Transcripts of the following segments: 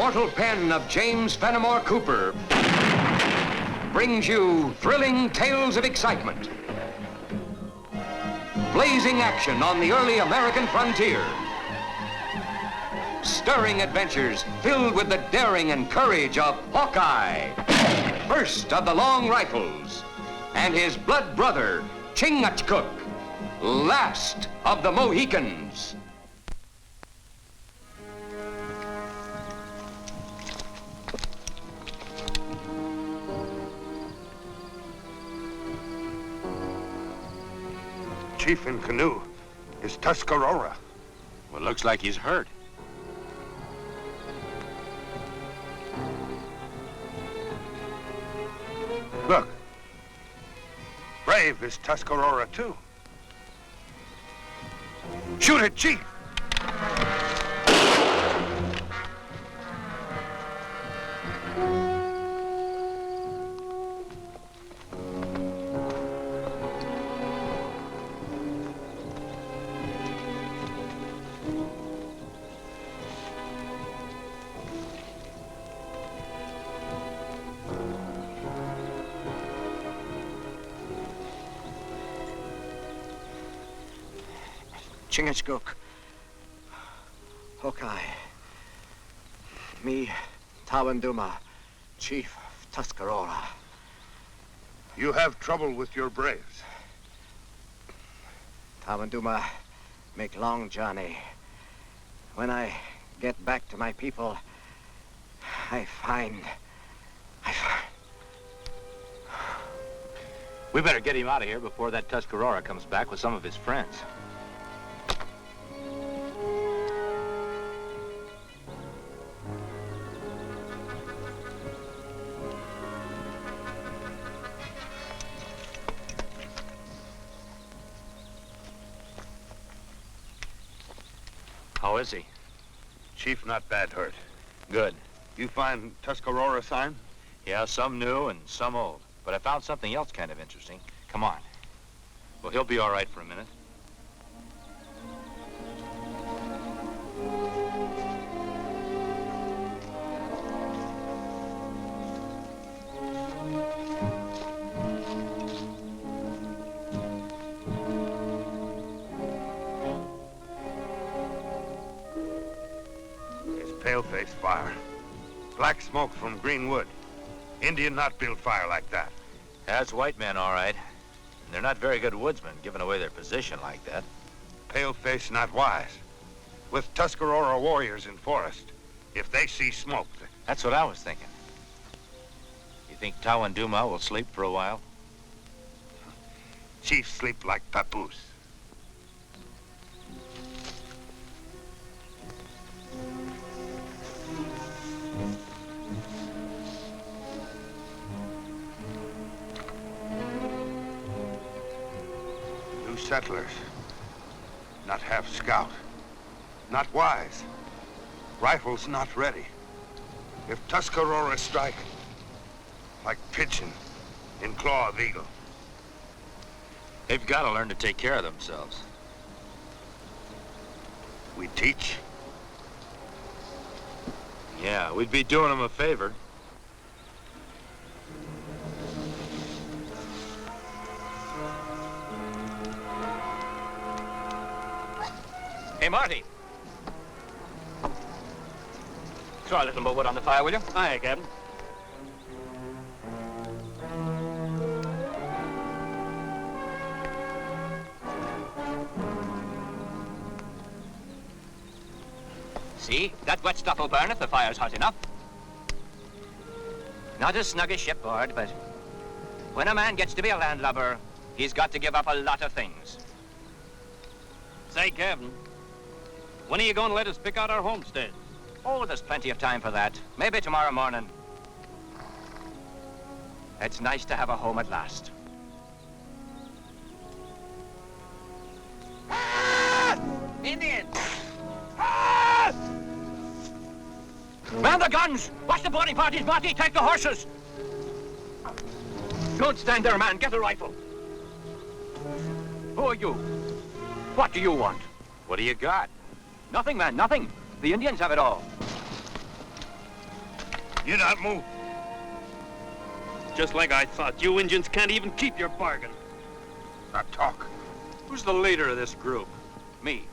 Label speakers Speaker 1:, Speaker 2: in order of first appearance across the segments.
Speaker 1: immortal pen of James Fenimore Cooper brings you thrilling tales of excitement, blazing action on the early American frontier, stirring adventures filled with the daring and courage of Hawkeye, first of the long rifles, and his blood brother, Chingachgook, last of the Mohicans.
Speaker 2: Chief in canoe is Tuscarora.
Speaker 3: Well, looks like he's hurt.
Speaker 2: Look. Brave is Tuscarora, too. Shoot it, Chief!
Speaker 4: Chingachgook, Hawkeye, me, Tawanduma, Chief of Tuscarora.
Speaker 2: You have trouble with your braves.
Speaker 4: Tawanduma make long journey. When I get back to my people, I find...
Speaker 3: We better get him out of here before that Tuscarora comes back with some of his friends. How is he?
Speaker 2: Chief not bad hurt.
Speaker 3: Good.
Speaker 2: You find Tuscarora sign?
Speaker 3: Yeah, some new and some old. But I found something else kind of interesting. Come on. Well, he'll be all right for a minute.
Speaker 2: Pale-face fire. Black smoke from green wood. Indian not build fire like that.
Speaker 3: That's white men, all right. And they're not very good woodsmen, giving away their position like that.
Speaker 2: Pale-face not wise. With Tuscarora warriors in forest, if they see smoke...
Speaker 3: That's what I was thinking. You think Tawanduma will sleep for a while?
Speaker 2: Chief sleep like papoose. Settlers, not half scout, not wise, rifles not ready. If Tuscarora strike, like pigeon in claw of eagle.
Speaker 3: They've got to learn to take care of themselves.
Speaker 2: We teach?
Speaker 3: Yeah, we'd be doing them a favor. Hey, Marty. Throw a little more wood on the fire, will you?
Speaker 5: Aye, Captain.
Speaker 3: See? That wet stuff will burn if the fire's hot enough. Not as snug as shipboard, but when a man gets to be a landlubber, he's got to give up a lot of things.
Speaker 5: Say, Captain, when are you going to let us pick out our homestead?
Speaker 3: Oh, there's plenty of time for that. Maybe tomorrow morning. It's nice to have a home at last.
Speaker 5: Ah! Indians!
Speaker 3: Ah! Man the guns! Watch the boarding parties, Marty! Take the horses! Don't stand there, man. Get a rifle. Who are you? What do you want? What do you got? Nothing, man, nothing. The Indians have it all.
Speaker 2: You not move.
Speaker 5: Just like I thought, you Indians can't even keep your bargain.
Speaker 2: Now talk.
Speaker 3: Who's the leader of this group?
Speaker 6: Me,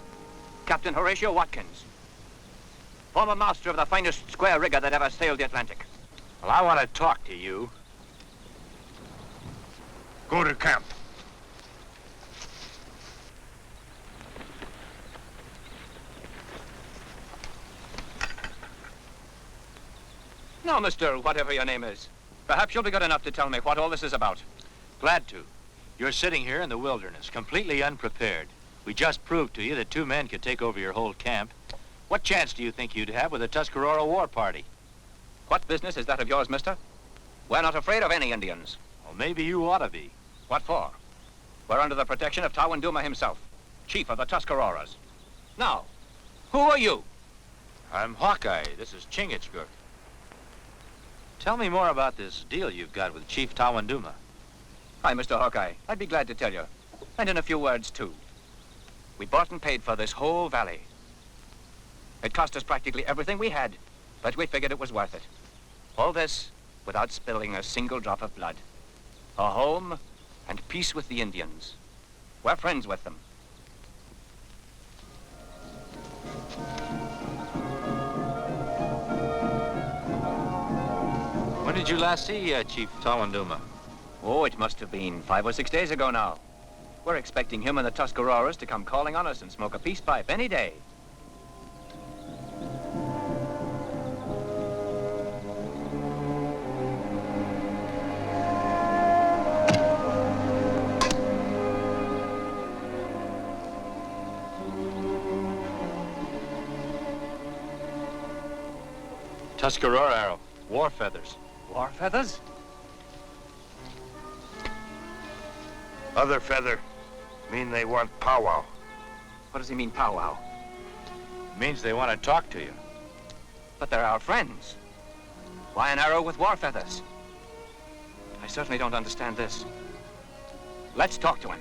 Speaker 6: Captain Horatio Watkins, former master of the finest square rigger that ever sailed the Atlantic.
Speaker 3: Well, I want to talk to you.
Speaker 2: Go to camp.
Speaker 6: Now, Mr. Whatever your name is, perhaps you'll be good enough to tell me what all this is about.
Speaker 3: Glad to. You're sitting here in the wilderness, completely unprepared. We just proved to you that 2 men could take over your whole camp. What chance do you think you'd have with the Tuscarora war party?
Speaker 6: What business is that of yours, mister? We're not afraid of any Indians.
Speaker 3: Well, maybe you ought to be.
Speaker 6: What for? We're under the protection of Tawanduma himself, chief of the Tuscaroras. Now, who are you?
Speaker 3: I'm Hawkeye. This is Chingachgook. Tell me more about this deal you've got with Chief Tawanduma.
Speaker 6: Hi, Mr. Hawkeye. I'd be glad to tell you. And in a few words, too. We bought and paid for this whole valley. It cost us practically everything we had, but we figured it was worth it. All this without spilling a single drop of blood. A home and peace with the Indians. We're friends with them.
Speaker 3: When did you last see Chief Tawanduma?
Speaker 6: Oh, it must have been 5 or 6 days ago now. We're expecting him and the Tuscaroras to come calling on us and smoke a peace pipe any day.
Speaker 3: Tuscarora arrow, war feathers.
Speaker 6: War feathers?
Speaker 2: Other feather mean they want powwow.
Speaker 6: What does he mean, powwow?
Speaker 3: It means they want to talk to you.
Speaker 6: But they're our friends. Why an arrow with war feathers? I certainly don't understand this. Let's talk to him.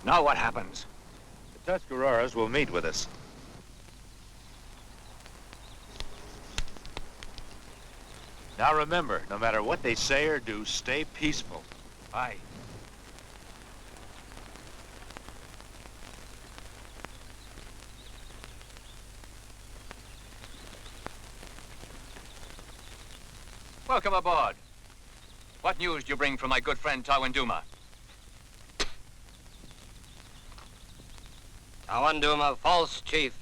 Speaker 6: Now what happens?
Speaker 3: The Tuscaroras will meet with us. Now remember, no matter what they say or do, stay peaceful.
Speaker 6: Aye. Welcome aboard. What news do you bring from my good friend Tawanduma?
Speaker 7: Tawanduma, false chief.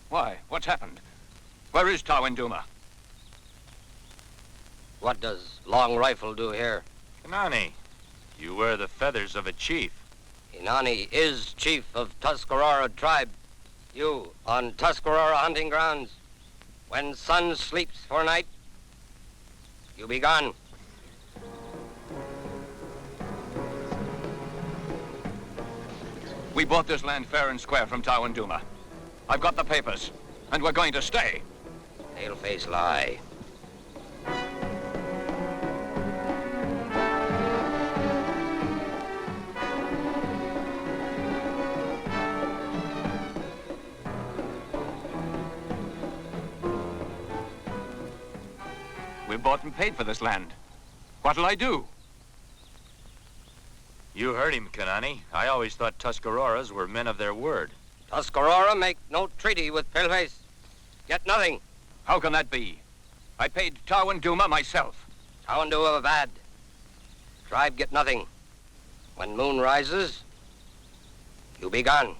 Speaker 6: Why? What's happened? Where is Tawanduma?
Speaker 7: What does Long Rifle do here?
Speaker 3: Kanani, you wear the feathers of a chief.
Speaker 7: Inani is chief of Tuscarora tribe. You, on Tuscarora hunting grounds, when sun sleeps for night, you be gone.
Speaker 6: We bought this land fair and square from Tawanduma. I've got the papers, and we're going to stay.
Speaker 7: Pale-face lie.
Speaker 6: We bought and paid for this land. What'll I do?
Speaker 3: You heard him, Kanani. I always thought Tuscaroras were men of their word.
Speaker 7: Tuscarora make no treaty with Paleface. Get nothing.
Speaker 6: How can that be? I paid Tawanduma myself.
Speaker 7: Tawanduma bad. Tribe get nothing. When moon rises, you be gone.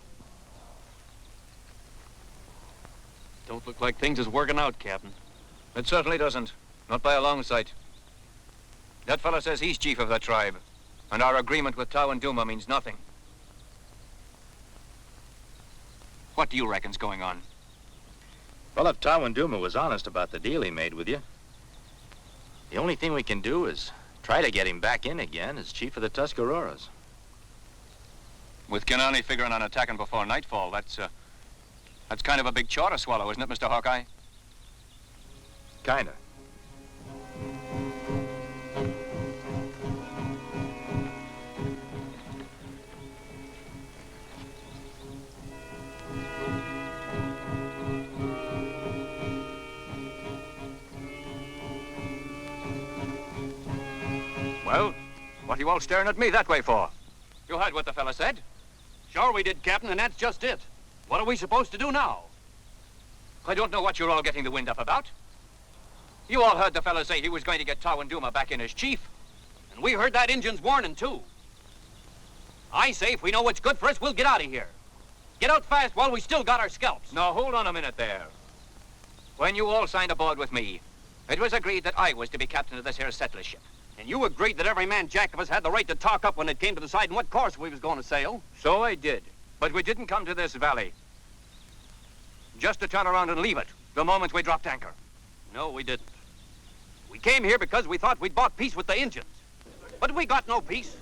Speaker 5: Don't look like things is working out, Captain.
Speaker 6: It certainly doesn't. Not by a long sight. That fellow says he's chief of that tribe, and our agreement with Tawanduma means nothing. What do you reckon's going on?
Speaker 3: Well, if Tawanduma was honest about the deal he made with you, the only thing we can do is try to get him back in again as chief of the Tuscaroras.
Speaker 5: With Chaney figuring on attacking before nightfall, that's kind of a big chore to swallow, isn't it, Mr. Hawkeye?
Speaker 3: Kinda.
Speaker 6: Well, what are you all staring at me that way for?
Speaker 5: You heard what the fella said? Sure we did, Captain, and that's just it. What are we supposed to do now?
Speaker 6: I don't know what you're all getting the wind up about. You all heard the fella say he was going to get Tawanduma back in as chief.
Speaker 5: And we heard that Injun's warning, too. I say if we know what's good for us, we'll get out of here. Get out fast while we still got our scalps.
Speaker 6: Now, hold on a minute there. When you all signed aboard with me, it was agreed that I was to be captain of this here settler ship.
Speaker 5: And you agreed that every man jack of us had the right to talk up when it came to deciding what course we was going to sail.
Speaker 6: So I did. But we didn't come to this valley just to turn around and leave it the moment we dropped anchor.
Speaker 5: No, we didn't. We came here because we thought we'd bought peace with the Injuns. But we got no peace.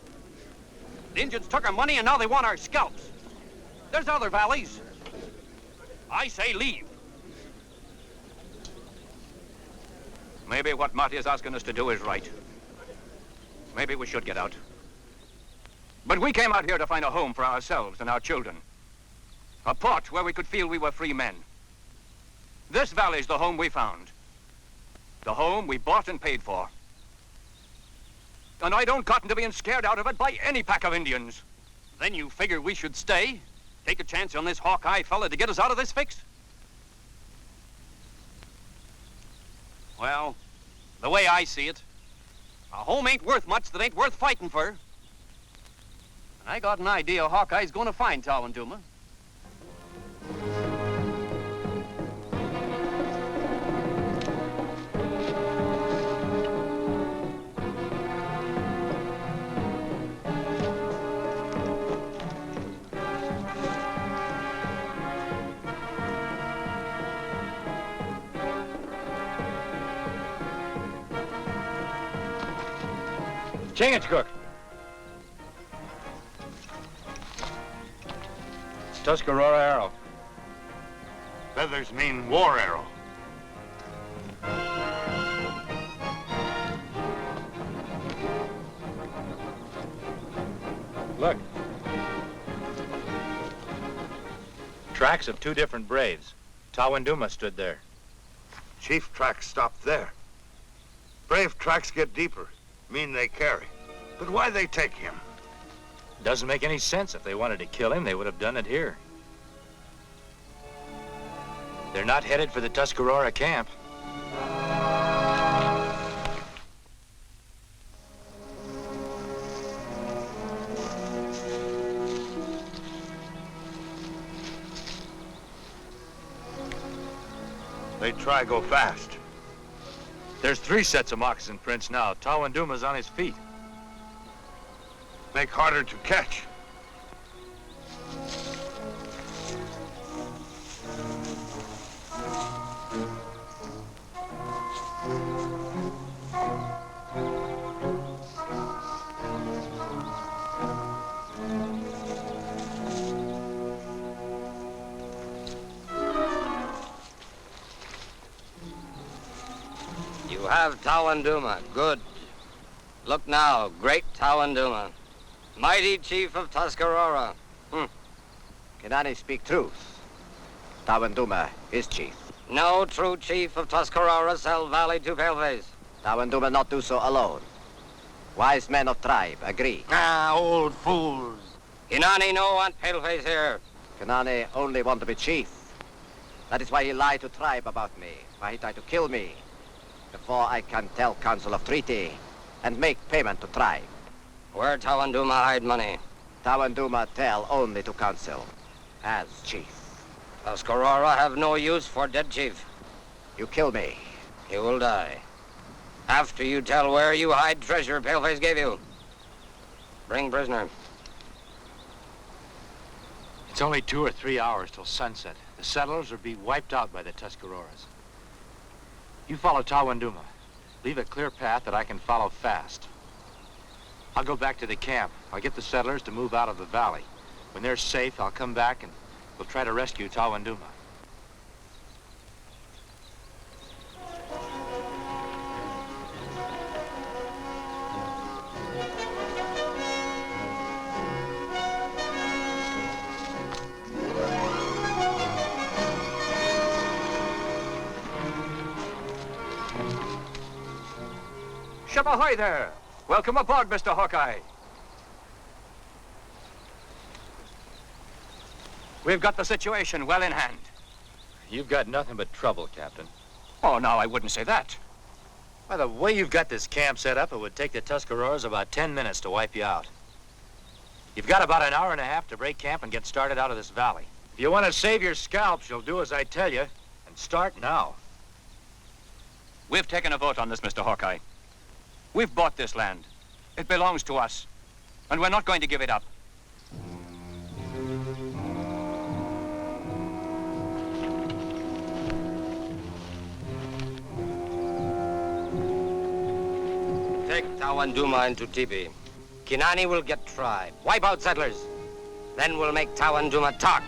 Speaker 5: The Injuns took our money and now they want our scalps. There's other valleys. I say leave.
Speaker 6: Maybe what Marty is asking us to do is right. Maybe we should get out. But we came out here to find a home for ourselves and our children. A port where we could feel we were free men. This valley's the home we found. The home we bought and paid for. And I don't cotton to being scared out of it by any pack of Indians.
Speaker 5: Then you figured we should stay? Take a chance on this Hawkeye fella to get us out of this fix? Well, the way I see it, a home ain't worth much that ain't worth fighting for. And I got an idea Hawkeye's going to find Tawanduma.
Speaker 3: Chingachgook. Tuscarora arrow.
Speaker 2: Feathers mean war arrow.
Speaker 3: Look. Tracks of two different braves. Tawanduma stood there.
Speaker 2: Chief tracks stopped there. Brave tracks get deeper. Mean they carry. But why they take him?
Speaker 3: Doesn't make any sense. If they wanted to kill him, they would have done it here. They're not headed for the Tuscarora camp.
Speaker 2: They try go fast.
Speaker 3: There's 3 sets of moccasin prints now. Tawanduma's on his feet.
Speaker 2: Make harder to catch.
Speaker 7: You have Tawanduma. Good. Look now, great Tawanduma. Mighty chief of Tuscarora.
Speaker 4: Can speak truth? Tawanduma is chief.
Speaker 7: No true chief of Tuscarora sell valley to paleface.
Speaker 4: Tawanduma not do so alone. Wise men of tribe agree.
Speaker 7: Ah, old fools. Inani no want paleface here.
Speaker 4: Kanane only want to be chief. That is why he lied to tribe about me. Why he tried to kill me. Before I can tell council of treaty and make payment to tribe.
Speaker 7: Where Tawanduma hide money?
Speaker 4: Tawanduma tell only to council as chief.
Speaker 7: Tuscarora have no use for dead chief.
Speaker 4: You kill me.
Speaker 7: You will die. After you tell where you hide treasure paleface gave you. Bring prisoner.
Speaker 3: It's It's only 2 or 3 hours till sunset. The settlers will be wiped out by the Tuscaroras. You follow Tawanduma. Leave a clear path that I can follow fast. I'll go back to the camp. I'll get the settlers to move out of the valley. When they're safe, I'll come back and we'll try to rescue Tawanduma.
Speaker 6: Ship ahoy there! Welcome aboard, Mr. Hawkeye. We've got the situation well in hand.
Speaker 3: You've got nothing but trouble, Captain.
Speaker 6: Oh, no, I wouldn't say that.
Speaker 3: By the way you've got this camp set up, it would take the Tuscaroras about 10 minutes to wipe you out. You've got about an hour and a half to break camp and get started out of this valley. If you want to save your scalps, you'll do as I tell you, and start now.
Speaker 6: We've taken a vote on this, Mr. Hawkeye. We've bought this land. It belongs to us, and we're not going to give it up.
Speaker 7: Take Tawanduma into Tipi. Kinani will get tribe. Wipe out settlers. Then we'll make Tawanduma talk.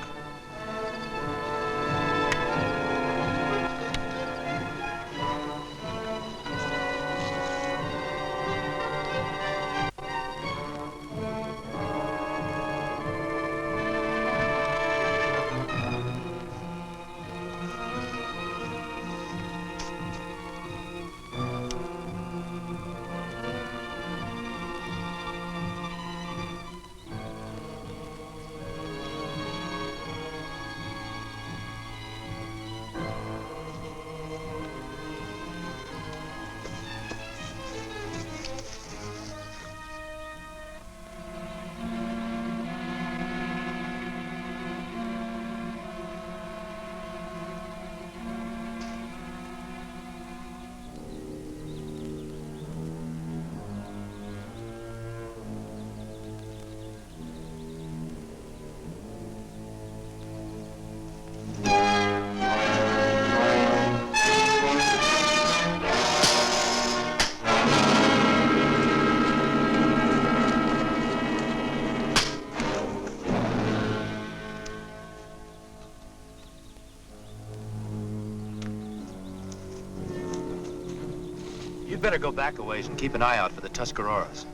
Speaker 3: You'd better go back a ways and keep an eye out for the Tuscaroras.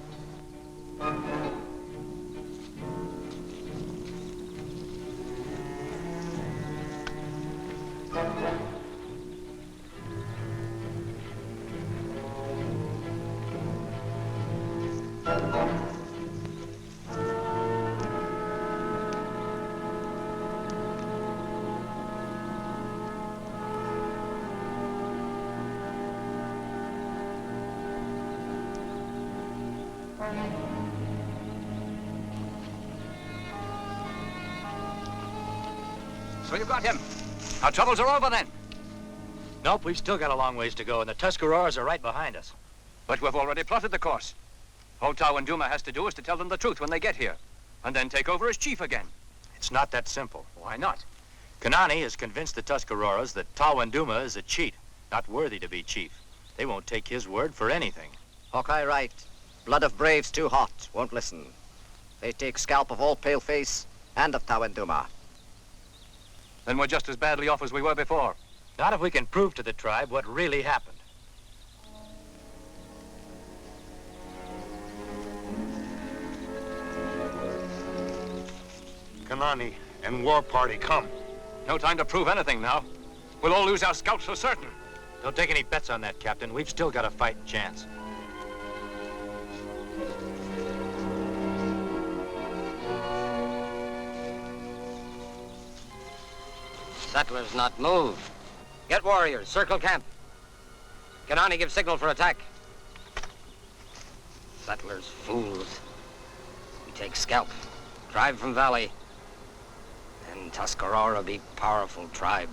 Speaker 6: So you got him. Our troubles are over then.
Speaker 3: Nope, we've still got a long ways to go, and the Tuscaroras are right behind us.
Speaker 6: But we've already plotted the course. All Tawanduma has to do is to tell them the truth when they get here, and then take over as chief again.
Speaker 3: It's not that simple.
Speaker 6: Why not?
Speaker 3: Kanani has convinced the Tuscaroras that Tawanduma is a cheat, not worthy to be chief. They won't take his word for anything.
Speaker 4: Hawkeye right. Blood of braves too hot, won't listen. They take scalp of all paleface and of Tawanduma.
Speaker 6: Then we're just as badly off as we were before.
Speaker 3: Not if we can prove to the tribe what really happened.
Speaker 2: Kanani and war party come.
Speaker 6: No time to prove anything now. We'll all lose our scalps for certain.
Speaker 3: Don't take any bets on that, Captain. We've still got a fighting chance.
Speaker 7: Settlers not move. Get warriors, circle camp. Kanani give signal for attack. Settlers, fools. We take scalp, drive from valley. And Tuscarora be powerful tribe.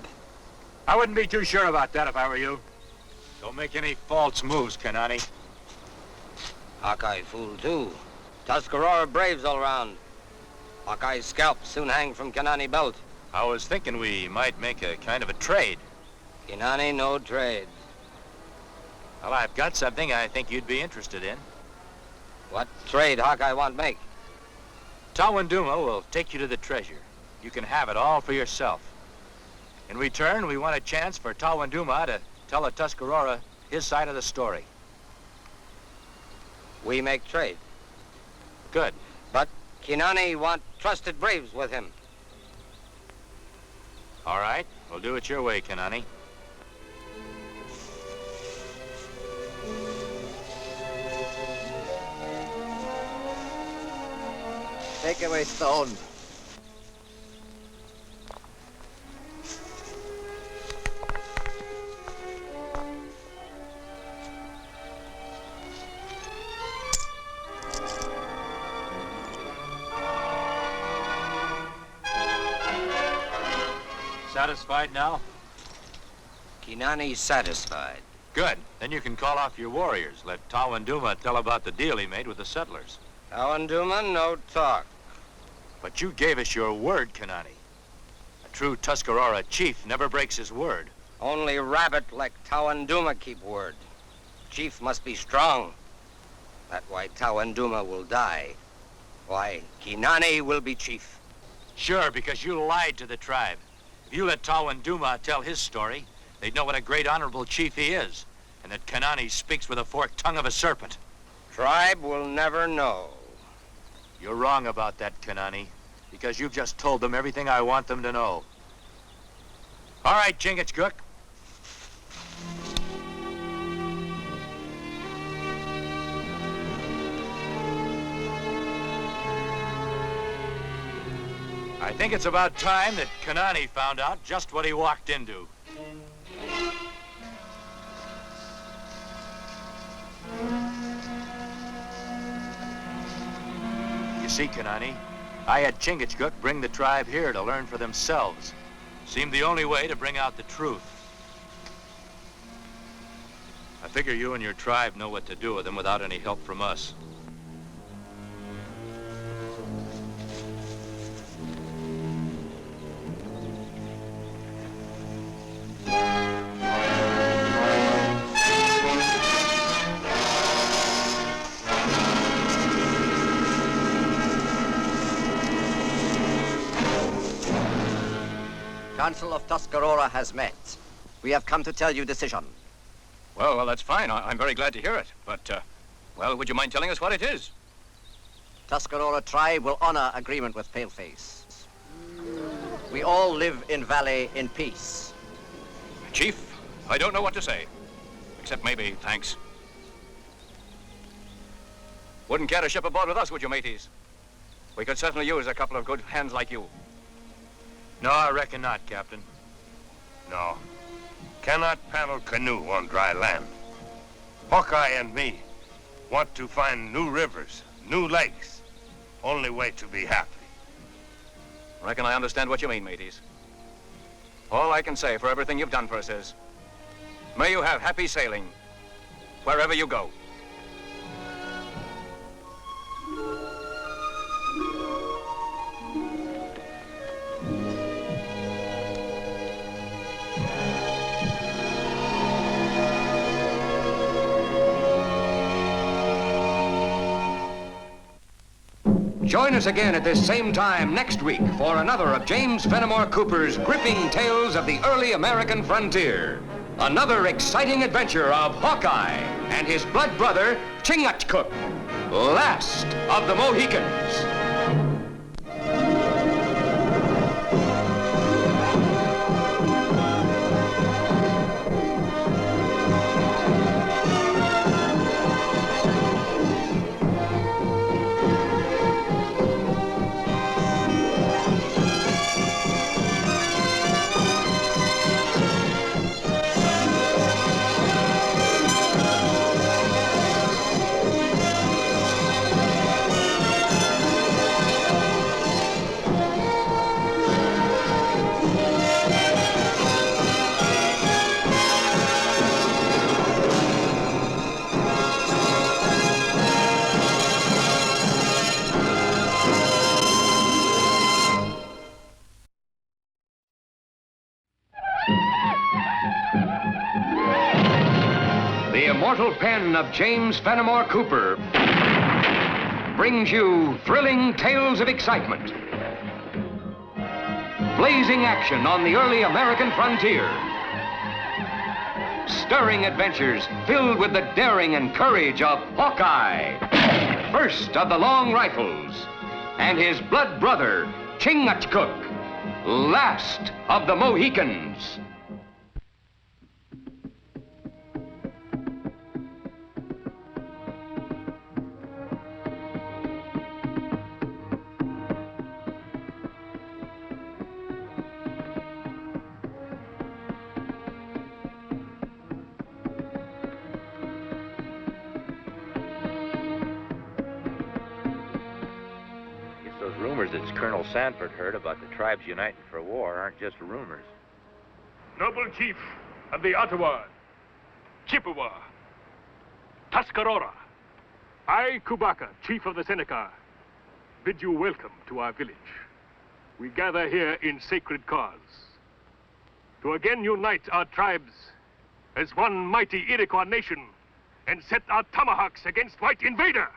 Speaker 3: I wouldn't be too sure about that if I were you. Don't make any false moves, Kanani.
Speaker 7: Hawkeye fool too. Tuscarora braves all around. Hawkeye's scalp soon hang from Kanani belt.
Speaker 3: I was thinking we might make a kind of a trade.
Speaker 7: Kinani no trade.
Speaker 3: Well, I've got something I think you'd be interested in.
Speaker 7: What trade Hawkeye want make?
Speaker 3: Tawanduma will take you to the treasure. You can have it all for yourself. In return, we want a chance for Tawanduma to tell the Tuscarora his side of the story.
Speaker 7: We make trade.
Speaker 3: Good.
Speaker 7: But Kinani want trusted braves with him.
Speaker 3: All right, we'll do it your way, Kanani.
Speaker 4: Take away stone.
Speaker 3: Satisfied now?
Speaker 7: Kinani's satisfied.
Speaker 3: Good. Then you can call off your warriors. Let Tawanduma tell about the deal he made with the settlers.
Speaker 7: Tawanduma no talk.
Speaker 3: But you gave us your word, Kanani. A true Tuscarora chief never breaks his word.
Speaker 7: Only rabbit like Tawanduma keep word. Chief must be strong. That's why Tawanduma will die. Why, Kinani will be chief.
Speaker 3: Sure, because you lied to the tribe. If you let Tawanduma tell his story, they'd know what a great honorable chief he is, and that Kanani speaks with the forked tongue of a serpent.
Speaker 7: Tribe will never know.
Speaker 3: You're wrong about that, Kanani, because you've just told them everything I want them to know. All right, Chingachgook. I think it's about time that Kanani found out just what he walked into. You see, Kanani, I had Chingachgook bring the tribe here to learn for themselves. Seemed the only way to bring out the truth. I figure you and your tribe know what to do with them without any help from us.
Speaker 4: Council of Tuscarora has met. We have come to tell you decision.
Speaker 6: Well, that's fine. I'm very glad to hear it. But, well, would you mind telling us what it is?
Speaker 4: Tuscarora tribe will honor agreement with Paleface. We all live in valley in peace.
Speaker 6: Chief, I don't know what to say. Except maybe thanks. Wouldn't care to ship aboard with us, would you, mateys? We could certainly use a couple of good hands like you.
Speaker 3: No, I reckon not, Captain.
Speaker 2: No. Cannot paddle canoe on dry land. Hawkeye and me want to find new rivers, new lakes. Only way to be happy.
Speaker 6: Reckon I understand what you mean, mateys. All I can say for everything you've done for us is, may you have happy sailing wherever you go.
Speaker 1: Join us again at this same time next week for another of James Fenimore Cooper's gripping tales of the early American frontier. Another exciting adventure of Hawkeye and his blood brother, Chingachgook, last of the Mohicans. mental pen of James Fenimore Cooper brings you thrilling tales of excitement, blazing action on the early American frontier, stirring adventures filled with the daring and courage of Hawkeye, first of the long rifles, and his blood brother, Chingachgook, last of the Mohicans.
Speaker 3: Rumors that Colonel Sanford heard about the tribes uniting for war aren't just rumors.
Speaker 8: Noble chief of the Ottawa, Chippewa, Tuscarora, I, Kubaka, chief of the Seneca, bid you welcome to our village. We gather here in sacred cause to again unite our tribes as one mighty Iroquois nation and set our tomahawks against white invader.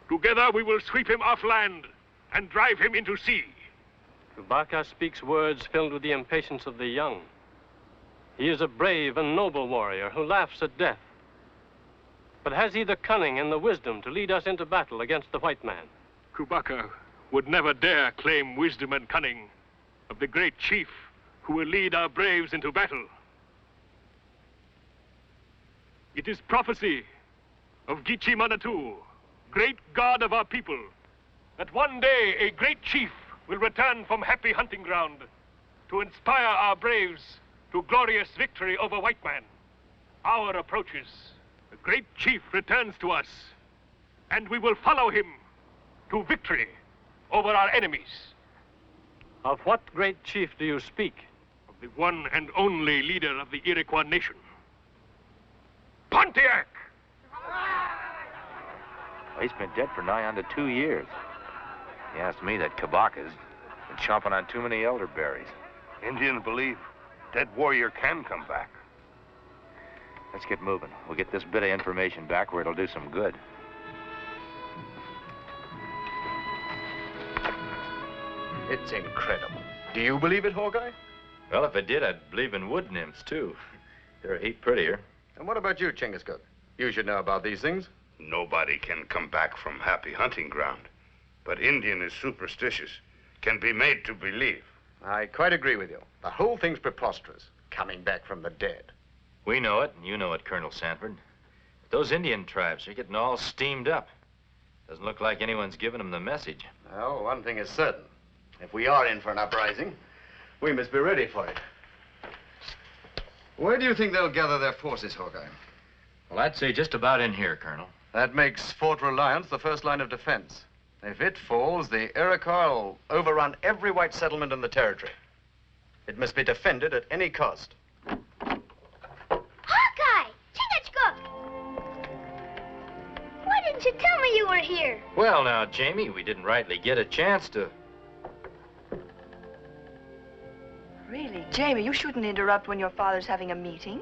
Speaker 8: Together we will sweep him off land and drive him into sea.
Speaker 9: Kubaka speaks words filled with the impatience of the young. He is a brave and noble warrior who laughs at death. But has he the cunning and the wisdom to lead us into battle against the white man?
Speaker 8: Kubaka would never dare claim wisdom and cunning of the great chief who will lead our braves into battle. It is prophecy of Gichi Manatu, great god of our people, that one day a great chief will return from happy hunting ground to inspire our braves to glorious victory over white man. Hour approaches. The great chief returns to us, and we will follow him to victory over our enemies.
Speaker 9: Of what great chief do you speak?
Speaker 8: Of the one and only leader of the Iroquois nation, Pontiac!
Speaker 3: Well, he's been dead for nigh on to 2 years. He asked me that Kabaka's been chomping on too many elderberries.
Speaker 2: Indians believe dead warrior can come back.
Speaker 3: Let's get moving. We'll get this bit of information back where it'll do some good.
Speaker 10: It's incredible. Do you believe it, Hawkeye?
Speaker 3: Well, if I did, I'd believe in wood nymphs, too. They're a heap prettier.
Speaker 10: And what about you, Chingachgook? You should know about these things.
Speaker 2: Nobody can come back from happy hunting ground. But Indian is superstitious, can be made to believe.
Speaker 10: I quite agree with you. The whole thing's preposterous, coming back from the dead.
Speaker 3: We know it, and you know it, Colonel Sanford. But those Indian tribes are getting all steamed up. Doesn't look like anyone's giving them the message.
Speaker 10: Well, one thing is certain. If we are in for an uprising, we must be ready for it. Where do you think they'll gather their forces, Hawkeye?
Speaker 3: Well, I'd say just about in here, Colonel.
Speaker 10: That makes Fort Reliance the first line of defense. If it falls, the Iroquois will overrun every white settlement in the territory. It must be defended at any cost.
Speaker 11: Hawkeye! Chingachgook! Why didn't you tell me you were here?
Speaker 3: Well, now, Jamie, we didn't rightly get a chance to...
Speaker 12: Really, Jamie, you shouldn't interrupt when your father's having a meeting.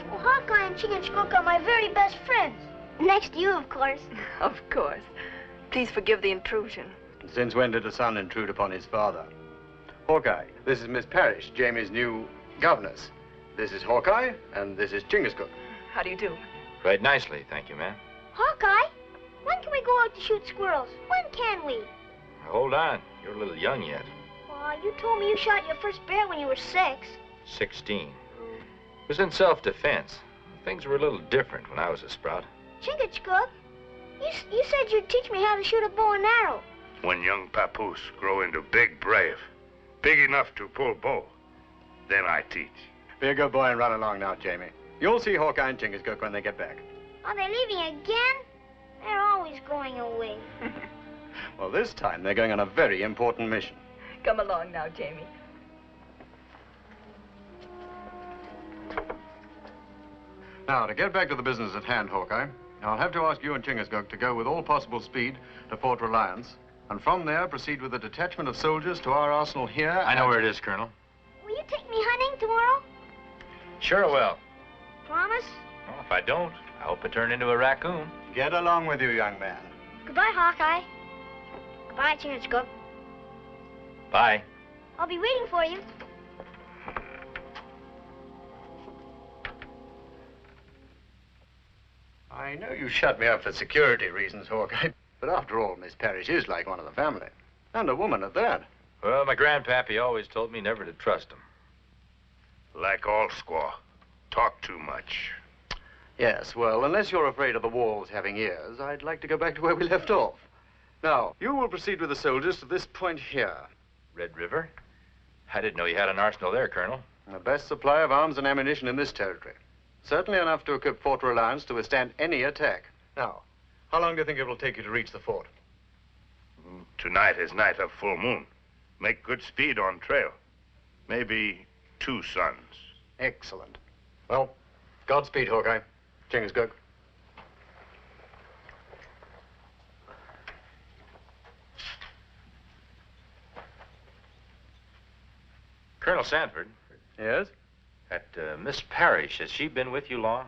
Speaker 11: Well, Hawkeye and Chingachgook are my very best friends. Next to you, of course.
Speaker 12: Of course. Please forgive the intrusion.
Speaker 10: Since when did a son intrude upon his father? Hawkeye, this is Miss Parrish, Jamie's new governess. This is Hawkeye, and this is Chingachgook.
Speaker 12: How do you do?
Speaker 3: Right nicely, thank you, ma'am.
Speaker 11: Hawkeye, when can we go out to shoot squirrels? When can we?
Speaker 3: Now, hold on. You're a little young yet.
Speaker 11: You told me you shot your first bear when you were 6.
Speaker 3: 16. It was in self-defense. Things were a little different when I was a sprout.
Speaker 11: Chingachgook, you said you'd teach me how to shoot a bow and arrow.
Speaker 2: When young papoose grow into big brave, big enough to pull bow, then I teach.
Speaker 10: Be a good boy and run along now, Jamie. You'll see Hawkeye and Chingachgook when they get back.
Speaker 11: Are they leaving again? They're always going away.
Speaker 10: Well, this time they're going on a very important mission.
Speaker 12: Come along now, Jamie.
Speaker 10: Now, to get back to the business at hand, Hawkeye, I'll have to ask you and Chingachgook to go with all possible speed to Fort Reliance And from there, proceed with a detachment of soldiers to our arsenal here.
Speaker 3: I know where it is, Colonel.
Speaker 11: Will you take me hunting tomorrow?
Speaker 3: Sure I will.
Speaker 11: Promise?
Speaker 3: Well, if I don't, I hope I turn into a raccoon.
Speaker 10: Get along with you, young man.
Speaker 11: Goodbye, Hawkeye. Goodbye, Chingachgook.
Speaker 3: Bye.
Speaker 11: I'll be waiting for you.
Speaker 10: I know you shut me up for security reasons, Hawkeye, but after all, Miss Parrish is like one of the family. And a woman at that.
Speaker 3: Well, my grandpappy always told me never to trust him.
Speaker 2: Like all squaw. Talk too much.
Speaker 10: Yes, well, unless you're afraid of the walls having ears, I'd like to go back to where we left off. Now, you will proceed with the soldiers to this point here.
Speaker 3: Red River? I didn't know you had an arsenal there, Colonel.
Speaker 10: The best supply of arms and ammunition in this territory. Certainly enough to equip Fort Reliance to withstand any attack. Now, how long do you think it will take you to reach the fort?
Speaker 2: Tonight is night of full moon. Make good speed on trail. Maybe 2 suns.
Speaker 10: Excellent. Well, Godspeed, Hawkeye. Chingachgook.
Speaker 3: Colonel Sanford.
Speaker 10: Yes?
Speaker 3: That Miss Parrish, has she been with you long?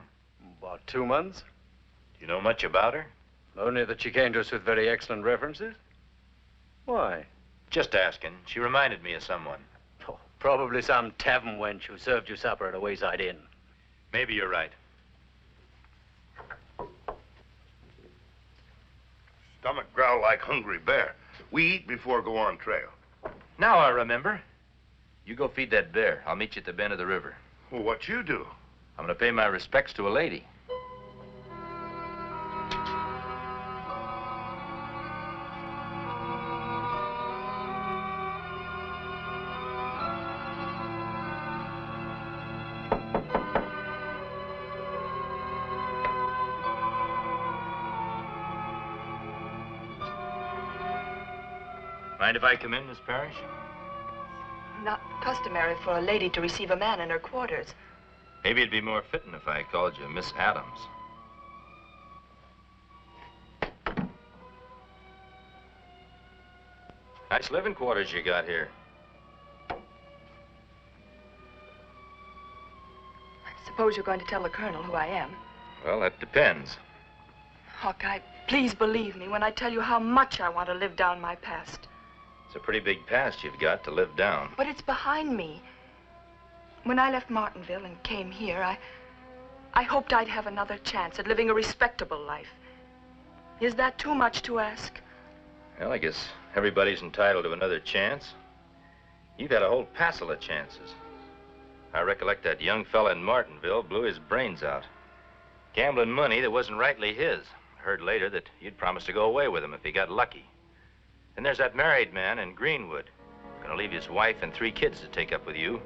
Speaker 10: About 2 months.
Speaker 3: Do you know much about her?
Speaker 10: Only that she came to us with very excellent references. Why?
Speaker 3: Just asking. She reminded me of someone.
Speaker 10: Oh, probably some tavern wench who served you supper at a wayside inn.
Speaker 3: Maybe you're right.
Speaker 2: Stomach growl like hungry bear. We eat before go on trail.
Speaker 3: Now I remember. You go feed that bear. I'll meet you at the bend of the river.
Speaker 2: Well, what you do?
Speaker 3: I'm going to pay my respects to a lady. Mind if I come in, Miss Parrish?
Speaker 12: Not customary for a lady to receive a man in her quarters.
Speaker 3: Maybe it'd be more fitting if I called you Miss Adams. Nice living quarters you got here.
Speaker 12: I suppose you're going to tell the Colonel who I am.
Speaker 3: Well, that depends.
Speaker 12: Hawkeye, please believe me when I tell you how much I want to live down my past.
Speaker 3: It's a pretty big past you've got to live down.
Speaker 12: But it's behind me. When I left Martinville and came here, I hoped I'd have another chance at living a respectable life. Is that too much to ask?
Speaker 3: Well, I guess everybody's entitled to another chance. You've had a whole passel of chances. I recollect that young fella in Martinville blew his brains out. Gambling money that wasn't rightly his. I heard later that you'd promised to go away with him if he got lucky. And there's that married man in Greenwood. Gonna leave his wife and 3 kids to take up with you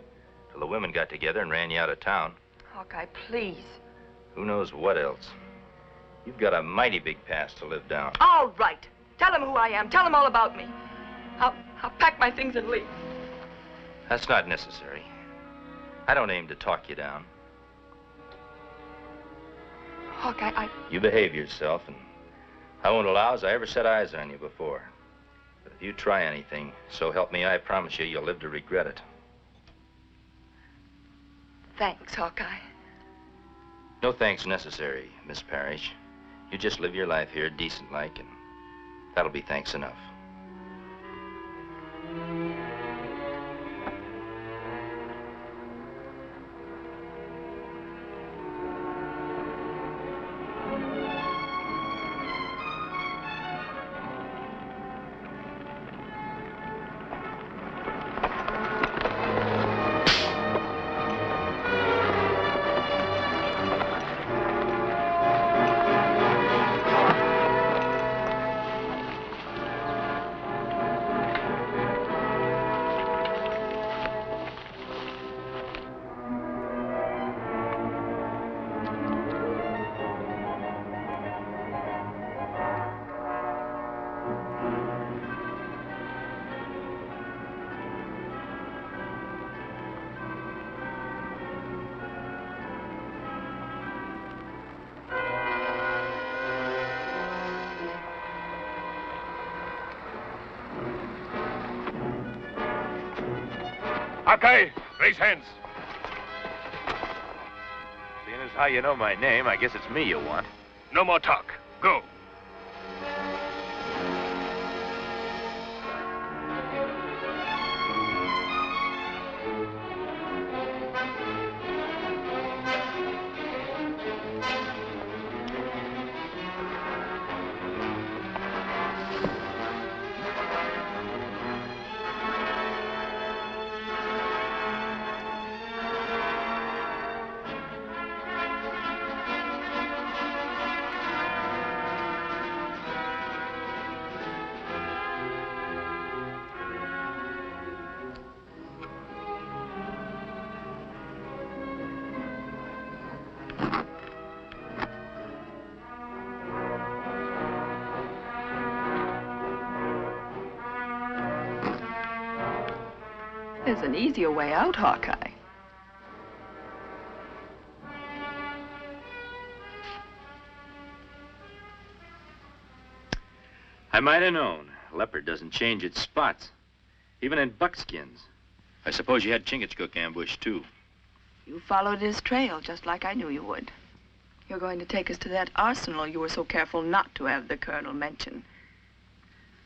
Speaker 3: till the women got together and ran you out of town.
Speaker 12: Hawkeye, please.
Speaker 3: Who knows what else? You've got a mighty big past to live down.
Speaker 12: All right. Tell him who I am. Tell him all about me. I'll pack my things and leave.
Speaker 3: That's not necessary. I don't aim to talk you down.
Speaker 12: Hawkeye,
Speaker 3: You behave yourself, and I won't allow as I ever set eyes on you before. But if you try anything, so help me, I promise you, you'll live to regret it.
Speaker 12: Thanks, Hawkeye.
Speaker 3: No thanks necessary, Miss Parrish. You just live your life here decent-like, and that'll be thanks enough.
Speaker 8: Hawkeye, raise hands.
Speaker 3: Seeing as how you know my name, I guess it's me you want.
Speaker 8: No more talk. Go.
Speaker 12: There's an easier way out, Hawkeye.
Speaker 3: I might have known. Leopard doesn't change its spots, even in buckskins. I suppose you had Chingachgook ambushed, too.
Speaker 12: You followed his trail, just like I knew you would. You're going to take us to that arsenal you were so careful not to have the colonel mention.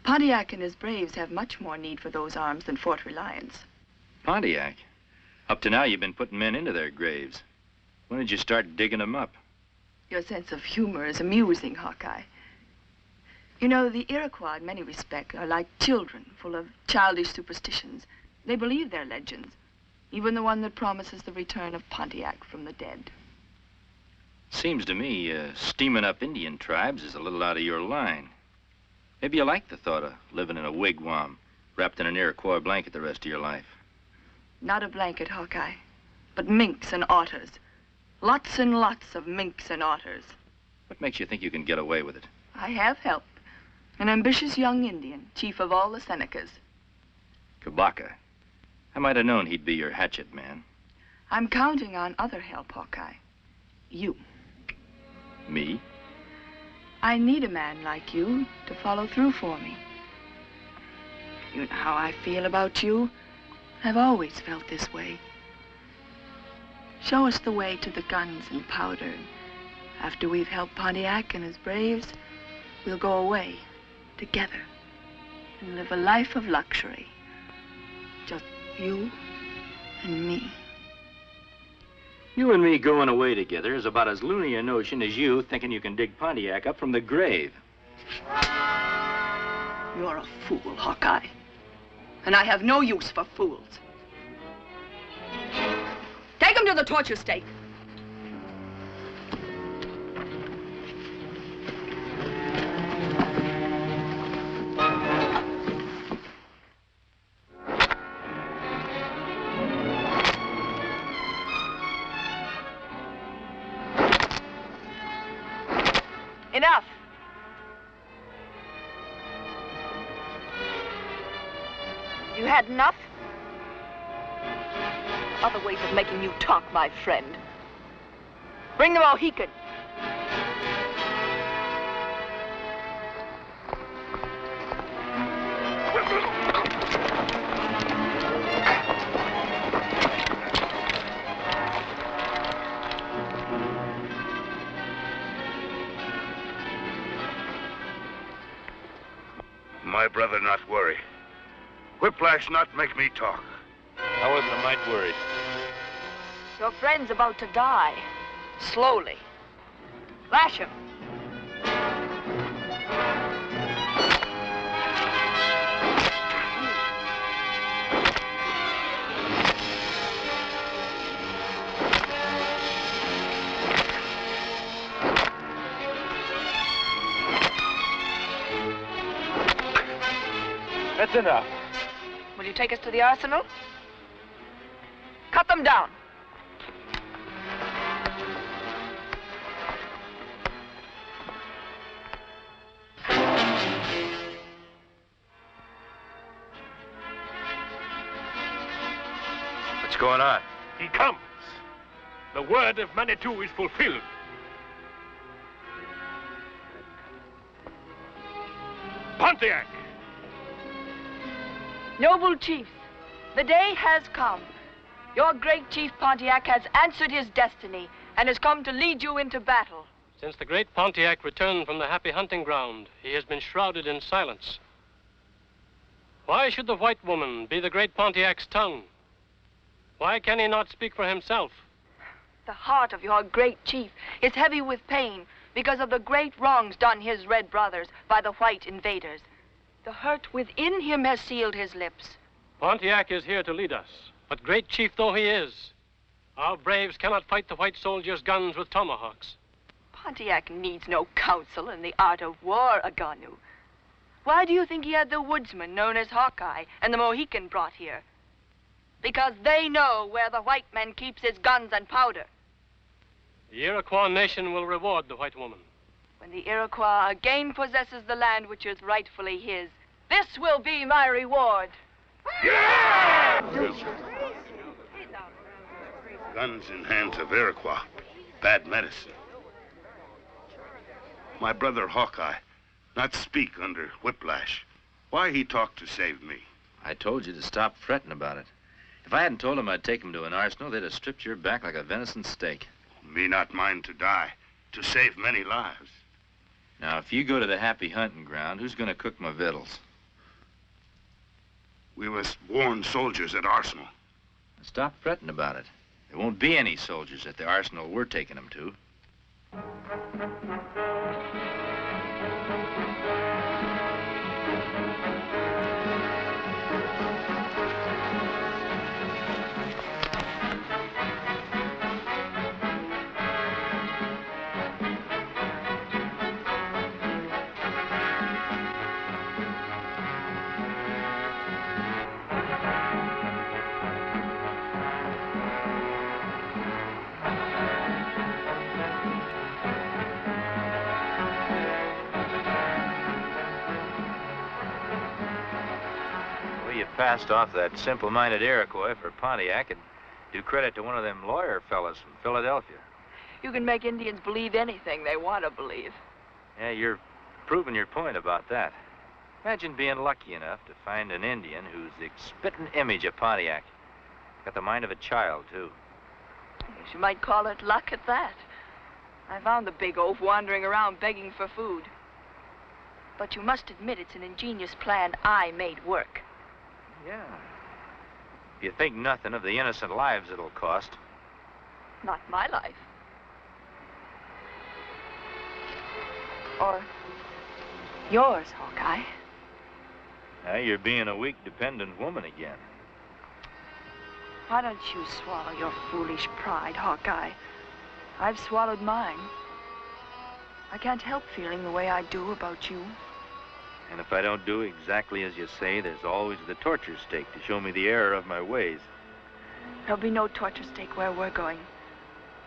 Speaker 12: Pontiac and his braves have much more need for those arms than Fort Reliance.
Speaker 3: Pontiac? Up to now, you've been putting men into their graves. When did you start digging them up?
Speaker 12: Your sense of humor is amusing, Hawkeye. You know, the Iroquois, in many respects, are like children, full of childish superstitions. They believe their legends, even the one that promises the return of Pontiac from the dead.
Speaker 3: Seems to me, steaming up Indian tribes is a little out of your line. Maybe you like the thought of living in a wigwam, wrapped in an Iroquois blanket the rest of your life.
Speaker 12: Not a blanket, Hawkeye, but minks and otters. Lots and lots of minks and otters.
Speaker 3: What makes you think you can get away with it?
Speaker 12: I have help. An ambitious young Indian, chief of all the Senecas.
Speaker 3: Kabaka. I might have known he'd be your hatchet man.
Speaker 12: I'm counting on other help, Hawkeye. You.
Speaker 3: Me?
Speaker 12: I need a man like you to follow through for me. You know how I feel about you. I've always felt this way. Show us the way to the guns and powder. After we've helped Pontiac and his braves, we'll go away together and live a life of luxury. Just you and me.
Speaker 3: You and me going away together is about as loony a notion as you thinking you can dig Pontiac up from the grave.
Speaker 12: You're a fool, Hawkeye. And I have no use for fools. Take him to the torture stake. Enough. You had enough? Other ways of making you talk, my friend. Bring the Mohican.
Speaker 2: My brother not worry. Whiplash not make me talk.
Speaker 3: I wasn't a mite worried.
Speaker 12: Your friend's about to die. Slowly. Lash him.
Speaker 3: That's enough.
Speaker 12: Will you take us to the arsenal? Cut them down.
Speaker 3: What's going on?
Speaker 8: He comes. The word of Manitou is fulfilled. Pontiac!
Speaker 12: Noble chiefs, The day has come. Your great chief Pontiac has answered his destiny and has come to lead you into battle.
Speaker 9: Since the great Pontiac returned from the happy hunting ground, he has been shrouded in silence. Why should the white woman be the great Pontiac's tongue? Why can he not speak for himself?
Speaker 12: The heart of your great chief is heavy with pain because of the great wrongs done his red brothers by the white invaders. The hurt within him has sealed his lips.
Speaker 9: Pontiac is here to lead us, but great chief though he is, our braves cannot fight the white soldiers' guns with tomahawks.
Speaker 12: Pontiac needs no counsel in the art of war, Aganu. Why do you think he had the woodsman known as Hawkeye and the Mohican brought here? Because they know where the white man keeps his guns and powder.
Speaker 9: The Iroquois nation will reward the white woman.
Speaker 12: When the Iroquois again possesses the land which is rightfully his, this will be my reward.
Speaker 2: Guns in hands of Iroquois. Bad medicine. My brother Hawkeye, not speak under whiplash. Why he talk to save me?
Speaker 3: I told you to stop fretting about it. If I hadn't told them I'd take him to an arsenal, they'd have stripped your back like a venison steak.
Speaker 2: Me not mind to die, to save many lives.
Speaker 3: Now, if you go to the happy hunting ground, who's going to cook my victuals?
Speaker 2: We was born soldiers at Arsenal.
Speaker 3: Stop fretting about it. There won't be any soldiers at the arsenal we're taking them to. Passed off that simple-minded Iroquois for Pontiac and do credit to one of them lawyer fellas from Philadelphia.
Speaker 12: You can make Indians believe anything they want to believe.
Speaker 3: Yeah, you're proving your point about that. Imagine being lucky enough to find an Indian who's the spitting image of Pontiac. Got the mind of a child, too.
Speaker 12: Yes, you might call it luck at that. I found the big oaf wandering around begging for food. But you must admit it's an ingenious plan I made work.
Speaker 3: Yeah. If you think nothing of the innocent lives it'll cost.
Speaker 12: Not my life. Or yours, Hawkeye.
Speaker 3: Now you're being a weak, dependent woman again.
Speaker 12: Why don't you swallow your foolish pride, Hawkeye? I've swallowed mine. I can't help feeling the way I do about you.
Speaker 3: And if I don't do exactly as you say, there's always the torture stake to show me the error of my ways.
Speaker 12: There'll be no torture stake where we're going.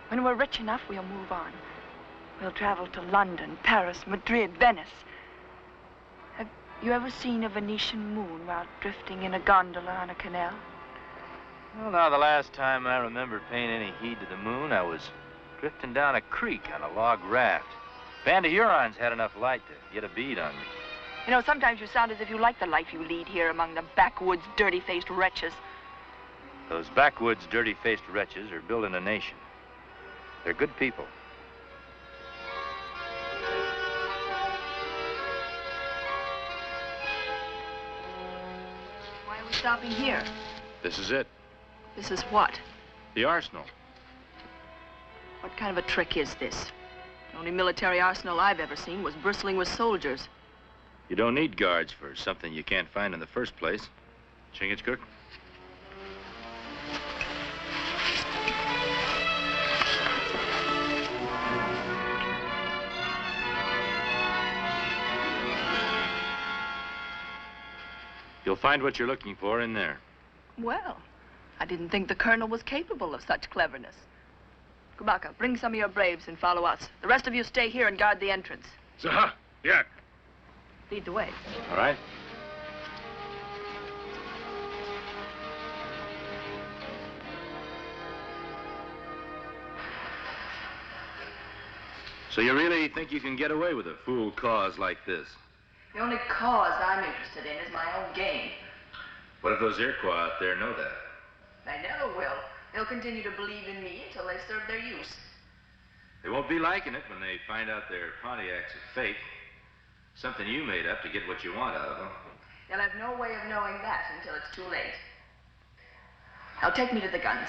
Speaker 12: When we're rich enough, we'll move on. We'll travel to London, Paris, Madrid, Venice. Have you ever seen a Venetian moon while drifting in a gondola on a canal?
Speaker 3: Well, now, the last time I remember paying any heed to the moon, I was drifting down a creek on a log raft. A band of Hurons had enough light to get a bead on me.
Speaker 12: You know, sometimes you sound as if you like the life you lead here among the backwoods, dirty-faced wretches.
Speaker 3: Those backwoods, dirty-faced wretches are building a nation. They're good people.
Speaker 12: Why are we stopping here?
Speaker 3: This is it.
Speaker 12: This is what?
Speaker 3: The arsenal.
Speaker 12: What kind of a trick is this? The only military arsenal I've ever seen was bristling with soldiers.
Speaker 3: You don't need guards for something you can't find in the first place. Chingachgook? You'll find what you're looking for in there.
Speaker 12: Well, I didn't think the colonel was capable of such cleverness. Kubaka, bring some of your braves and follow us. The rest of you stay here and guard the entrance.
Speaker 2: Sir, yeah.
Speaker 12: Lead the way.
Speaker 3: All right. So you really think you can get away with a fool cause like this?
Speaker 12: The only cause I'm interested in is my own gain.
Speaker 13: What if those Iroquois out there know that?
Speaker 12: They never will. They'll continue to believe in me until they serve their use.
Speaker 13: They won't be liking it when they find out their Pontiac's a fake. Something you made up to get what you want out of them.
Speaker 12: They'll have no way of knowing that until it's too late. Now take me to the guns.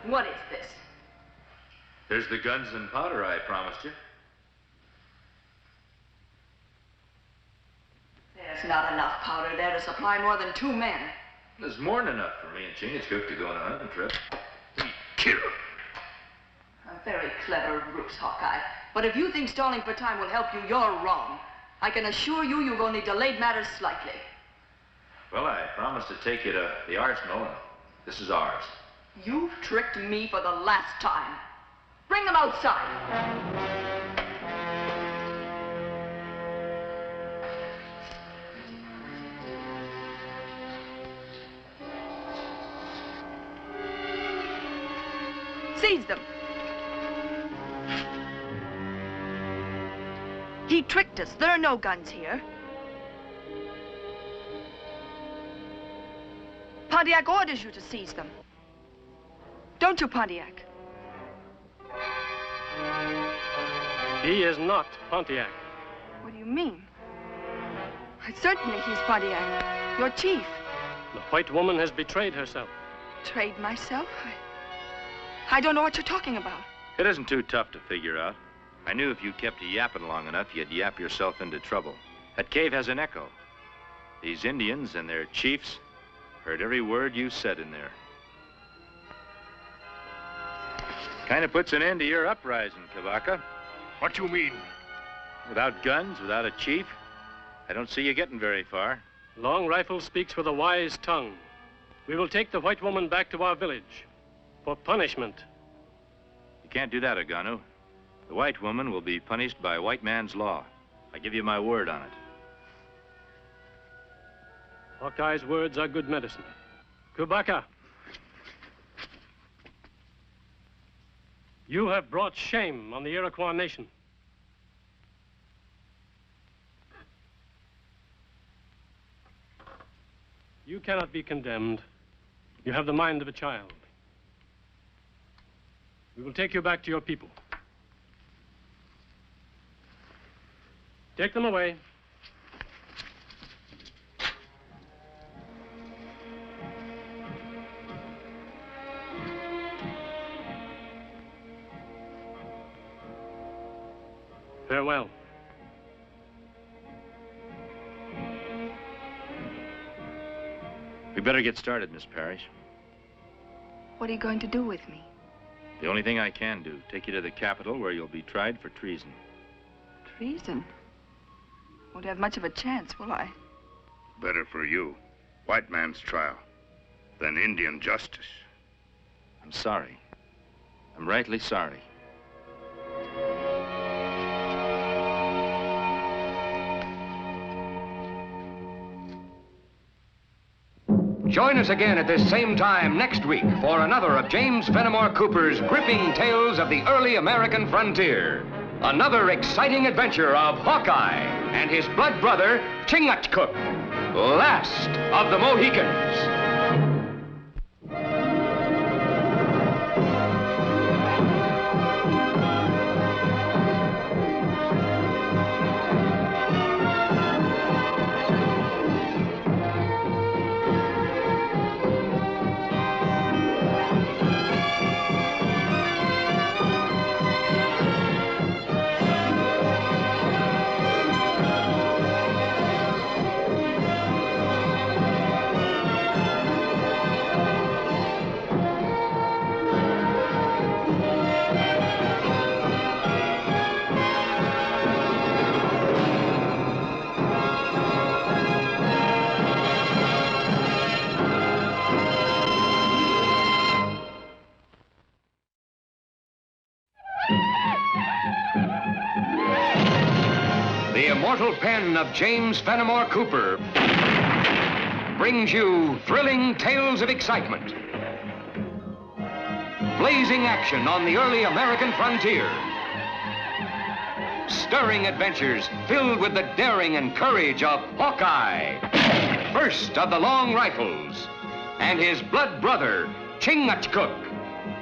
Speaker 12: What is this?
Speaker 13: There's the guns and powder I promised you.
Speaker 12: There's not enough powder there to supply more than 2 men.
Speaker 13: There's more than enough for me and Chingachgook to go on a hunting trip. Kill him.
Speaker 12: A very clever ruse, Hawkeye. But if you think stalling for time will help you, you're wrong. I can assure you you've only delayed matters slightly.
Speaker 13: Well, I promised to take you to the arsenal, and this is ours.
Speaker 12: You've tricked me for the last time. Bring them outside. Seize them. He tricked us. There are no guns here. Pontiac orders you to seize them. Don't you, Pontiac?
Speaker 9: He is not Pontiac.
Speaker 12: What do you mean? Certainly he's Pontiac, your chief.
Speaker 9: The white woman has betrayed herself.
Speaker 12: Betrayed myself? I don't know what you're talking about.
Speaker 13: It isn't too tough to figure out. I knew if you kept yapping long enough, you'd yap yourself into trouble. That cave has an echo. These Indians and their chiefs heard every word you said in there. Kind of puts an end to your uprising, Kabaka.
Speaker 8: What you mean?
Speaker 13: Without guns, without a chief, I don't see you getting very far.
Speaker 9: Long Rifle speaks with a wise tongue. We will take the white woman back to our village for punishment.
Speaker 13: You can't do that, Aganu. The white woman will be punished by white man's law. I give you my word on it.
Speaker 9: Hawkeye's words are good medicine. Kabaka, you have brought shame on the Iroquois nation. You cannot be condemned. You have the mind of a child. We will take you back to your people. Take them away. Farewell.
Speaker 13: We better get started, Miss Parrish.
Speaker 12: What are you going to do with me?
Speaker 13: The only thing I can do, take you to the capital where you'll be tried for treason.
Speaker 12: Treason? Won't have much of a chance, will I?
Speaker 2: Better for you. White man's trial than Indian justice.
Speaker 13: I'm sorry. I'm rightly sorry.
Speaker 1: Join us again at this same time next week for another of James Fenimore Cooper's gripping tales of the early American frontier. Another exciting adventure of Hawkeye and his blood brother, Chingachgook, last of the Mohicans. immortal pen of James Fenimore Cooper brings you thrilling tales of excitement, blazing action on the early American frontier, stirring adventures filled with the daring and courage of Hawkeye, first of the long rifles, and his blood brother, Chingachgook,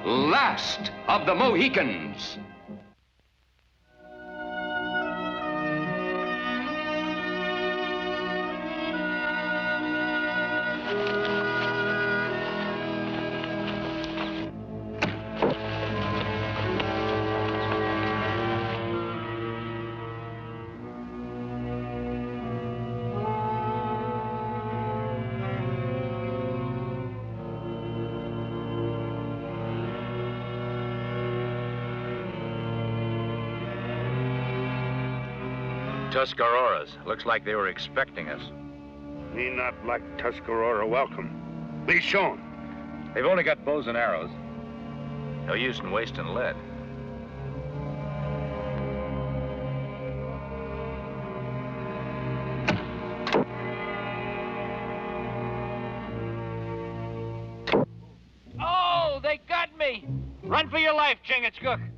Speaker 1: last of the Mohicans.
Speaker 13: Tuscaroras. Looks like they were expecting us.
Speaker 2: Me not like Tuscarora welcome. Be shown.
Speaker 13: They've only got bows and arrows. No use in wasting lead.
Speaker 3: Oh, they got me! Run for your life, Chingachgook.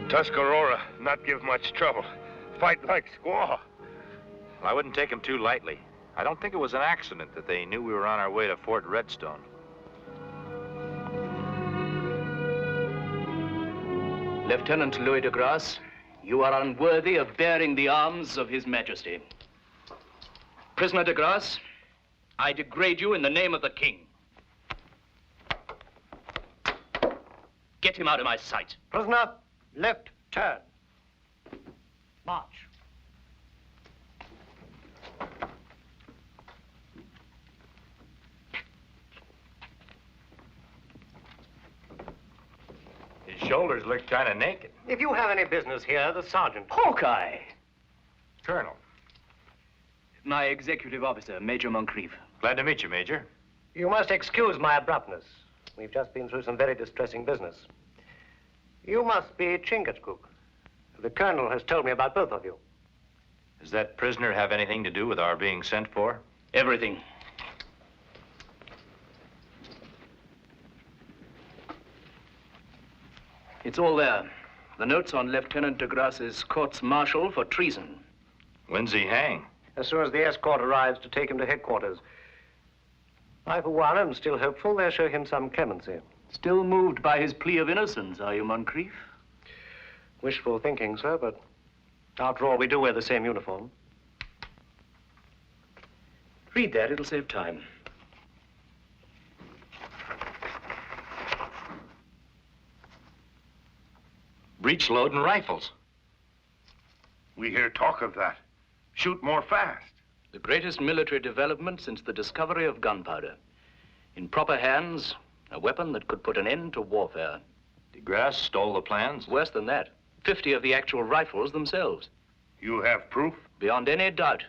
Speaker 2: Tuscarora not give much trouble. Fight like squaw.
Speaker 13: Well, I wouldn't take them too lightly. I don't think it was an accident that they knew we were on our way to Fort Redstone.
Speaker 14: Lieutenant Louis de Grasse, you are unworthy of bearing the arms of His Majesty. Prisoner de Grasse, I degrade you in the name of the King. Get him out of my sight.
Speaker 15: Prisoner, left turn. March.
Speaker 13: His shoulders look kind of naked.
Speaker 15: If you have any business here, the sergeant.
Speaker 14: Hawkeye!
Speaker 13: Colonel.
Speaker 14: My executive officer, Major Moncrief.
Speaker 13: Glad to meet you, Major.
Speaker 15: You must excuse my abruptness. We've just been through some very distressing business. You must be Chingachgook. The colonel has told me about both of you.
Speaker 13: Does that prisoner have anything to do with our being sent for?
Speaker 14: Everything. It's all there. The notes on Lieutenant de Grasse's courts-martial for treason.
Speaker 13: When's he hang?
Speaker 15: As soon as the escort arrives to take him to headquarters. I, for one, am still hopeful they'll show him some clemency.
Speaker 14: Still moved by his plea of innocence, are you, Moncrief?
Speaker 15: Wishful thinking, sir, but after all, we do wear the same uniform.
Speaker 14: Read that, it'll save time.
Speaker 13: Breech loading rifles.
Speaker 2: We hear talk of that. Shoot more fast.
Speaker 14: The greatest military development since the discovery of gunpowder. In proper hands, a weapon that could put an end to warfare.
Speaker 13: De Grasse stole the plans?
Speaker 14: Worse than that. 50 of the actual rifles themselves.
Speaker 2: You have proof?
Speaker 14: Beyond any doubt.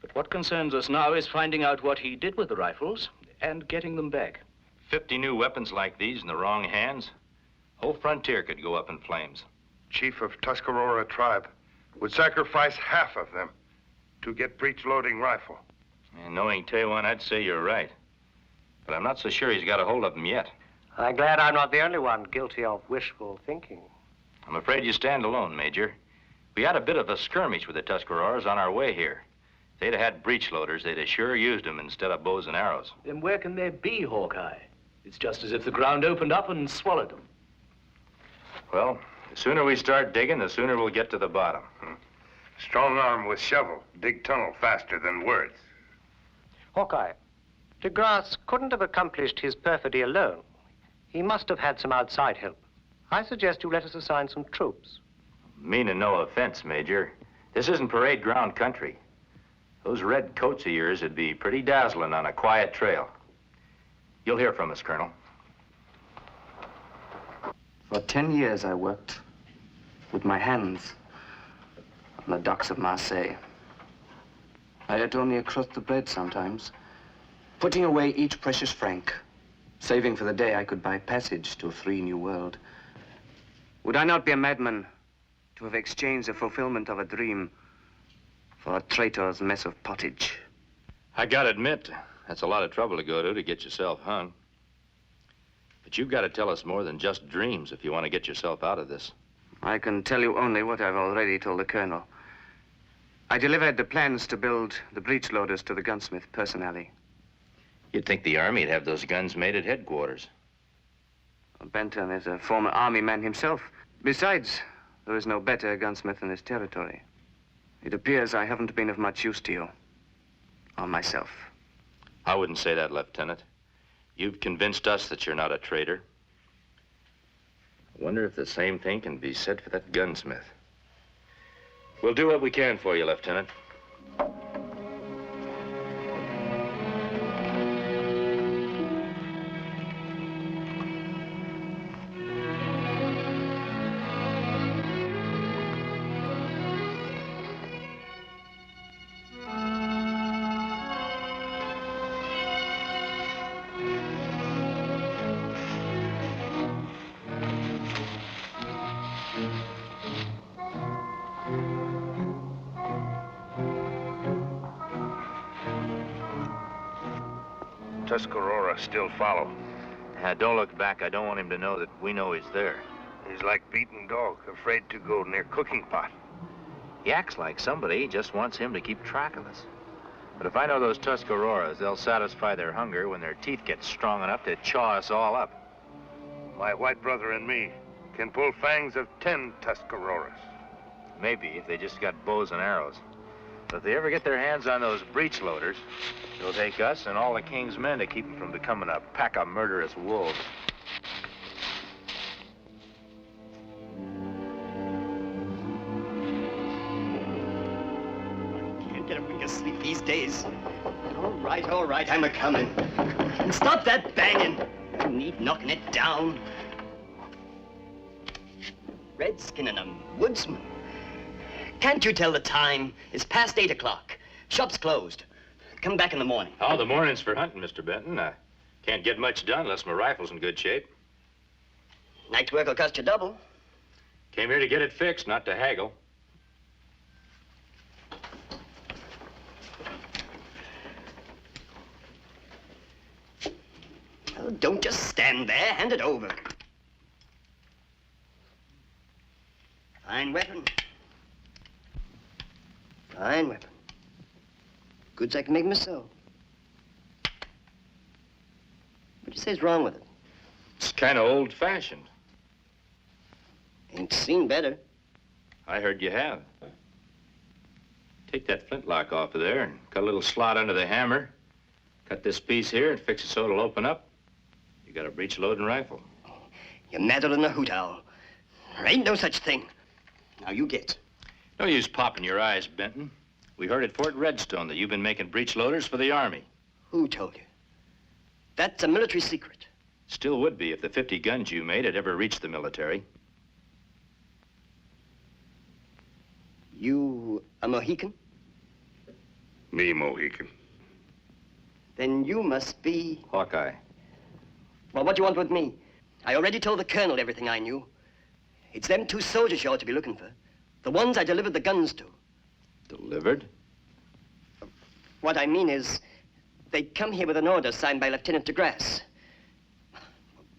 Speaker 14: But what concerns us now is finding out what he did with the rifles and getting them back.
Speaker 13: 50 new weapons like these in the wrong hands? Whole frontier could go up in flames.
Speaker 2: Chief of Tuscarora tribe would sacrifice half of them to get breech-loading rifle.
Speaker 13: And knowing Taiwan, I'd say you're right. But I'm not so sure he's got a hold of them yet.
Speaker 15: I'm glad I'm not the only one guilty of wishful thinking.
Speaker 13: I'm afraid you stand alone, Major. We had a bit of a skirmish with the Tuscaroras on our way here. If they'd have had breech loaders, they'd have sure used them instead of bows and arrows.
Speaker 14: Then where can they be, Hawkeye? It's just as if the ground opened up and swallowed them.
Speaker 13: Well, the sooner we start digging, the sooner we'll get to the bottom.
Speaker 2: Strong arm with shovel. Dig tunnel faster than words.
Speaker 15: Hawkeye, de Grasse couldn't have accomplished his perfidy alone. He must have had some outside help. I suggest you let us assign some troops.
Speaker 13: Meaning no offense, Major. This isn't parade ground country. Those red coats of yours would be pretty dazzling on a quiet trail. You'll hear from us, Colonel.
Speaker 16: For 10 years, I worked with my hands on the docks of Marseille. I ate only a crust of bread sometimes, putting away each precious franc, saving for the day I could buy passage to a free new world. Would I not be a madman to have exchanged the fulfillment of a dream for a traitor's mess of pottage?
Speaker 13: I gotta admit, that's a lot of trouble to go to get yourself hung. But you've got to tell us more than just dreams if you want to get yourself out of this.
Speaker 16: I can tell you only what I've already told the colonel. I delivered the plans to build the breech loaders to the gunsmith personally.
Speaker 13: You'd think the Army'd have those guns made at headquarters.
Speaker 16: Benton is a former Army man himself. Besides, there is no better gunsmith in this territory. It appears I haven't been of much use to you, or myself.
Speaker 13: I wouldn't say that, Lieutenant. You've convinced us that you're not a traitor. I wonder if the same thing can be said for that gunsmith. We'll do what we can for you, Lieutenant.
Speaker 2: Tuscarora still follow.
Speaker 13: Don't look back. I don't want him to know that we know he's there.
Speaker 2: He's like beaten dog, afraid to go near cooking pot.
Speaker 13: He acts like somebody just wants him to keep track of us. But if I know those Tuscaroras, they'll satisfy their hunger when their teeth get strong enough to chaw us all up.
Speaker 2: My white brother and me can pull fangs of 10 Tuscaroras.
Speaker 13: Maybe, if they just got bows and arrows. But if they ever get their hands on those breech loaders, it'll take us and all the king's men to keep them from becoming a pack of murderous wolves.
Speaker 17: I can't get a wink of sleep these days. All right, I'm a-coming. And stop that banging. No need knocking it down. Redskin and a woodsman. Can't you tell the time? It's past 8 o'clock. Shop's closed. Come back in the morning.
Speaker 13: Oh, the morning's for hunting, Mr. Benton. I can't get much done unless my rifle's in good shape.
Speaker 17: Night work will cost you double.
Speaker 13: Came here to get it fixed, not to haggle.
Speaker 17: Well, don't just stand there. Hand it over. Fine weapon. Fine weapon. Goods I can make myself. What do you say's wrong with it?
Speaker 13: It's kind of old-fashioned.
Speaker 17: Ain't seen better.
Speaker 13: I heard you have. Take that flintlock off of there and cut a little slot under the hammer. Cut this piece here and fix it so it'll open up. You got a breech-loading rifle.
Speaker 17: You're madder than a hoot owl. There ain't no such thing. Now you get.
Speaker 13: No use popping your eyes, Benton. We heard at Fort Redstone that you've been making breech loaders for the Army.
Speaker 17: Who told you? That's a military secret.
Speaker 13: Still would be if the 50 guns you made had ever reached the military.
Speaker 17: You a Mohican?
Speaker 2: Me, Mohican.
Speaker 17: Then you must be...
Speaker 13: Hawkeye.
Speaker 17: Well, what do you want with me? I already told the colonel everything I knew. It's them 2 soldiers you ought to be looking for. The ones I delivered the guns to.
Speaker 13: Delivered?
Speaker 17: What I mean is, they come here with an order signed by Lieutenant de Grasse.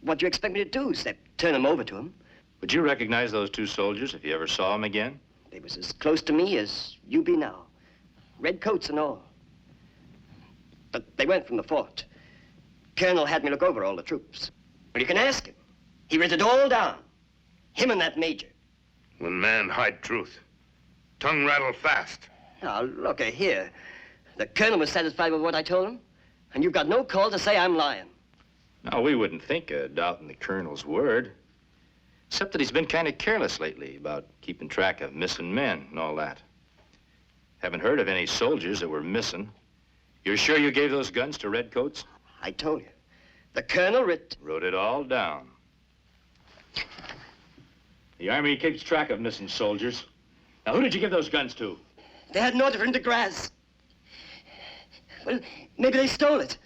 Speaker 17: What do you expect me to do, except turn them over to him?
Speaker 13: Would you recognize those 2 soldiers if you ever saw them again?
Speaker 17: They was as close to me as you be now. Red coats and all. But they weren't from the fort. Colonel had me look over all the troops. Well, you can ask him. He wrote it all down. Him and that major.
Speaker 2: When man hide truth, tongue rattle fast.
Speaker 17: Now, look here. The colonel was satisfied with what I told him, and you've got no call to say I'm lying.
Speaker 13: No, we wouldn't think of doubting the colonel's word. Except that he's been kind of careless lately about keeping track of missing men and all that. Haven't heard of any soldiers that were missing. You're sure you gave those guns to redcoats?
Speaker 17: I told you. The colonel
Speaker 13: wrote it all down. The Army keeps track of missing soldiers. Now, who did you give those guns to?
Speaker 17: They had an order from DeGrasse. Well, maybe they stole it.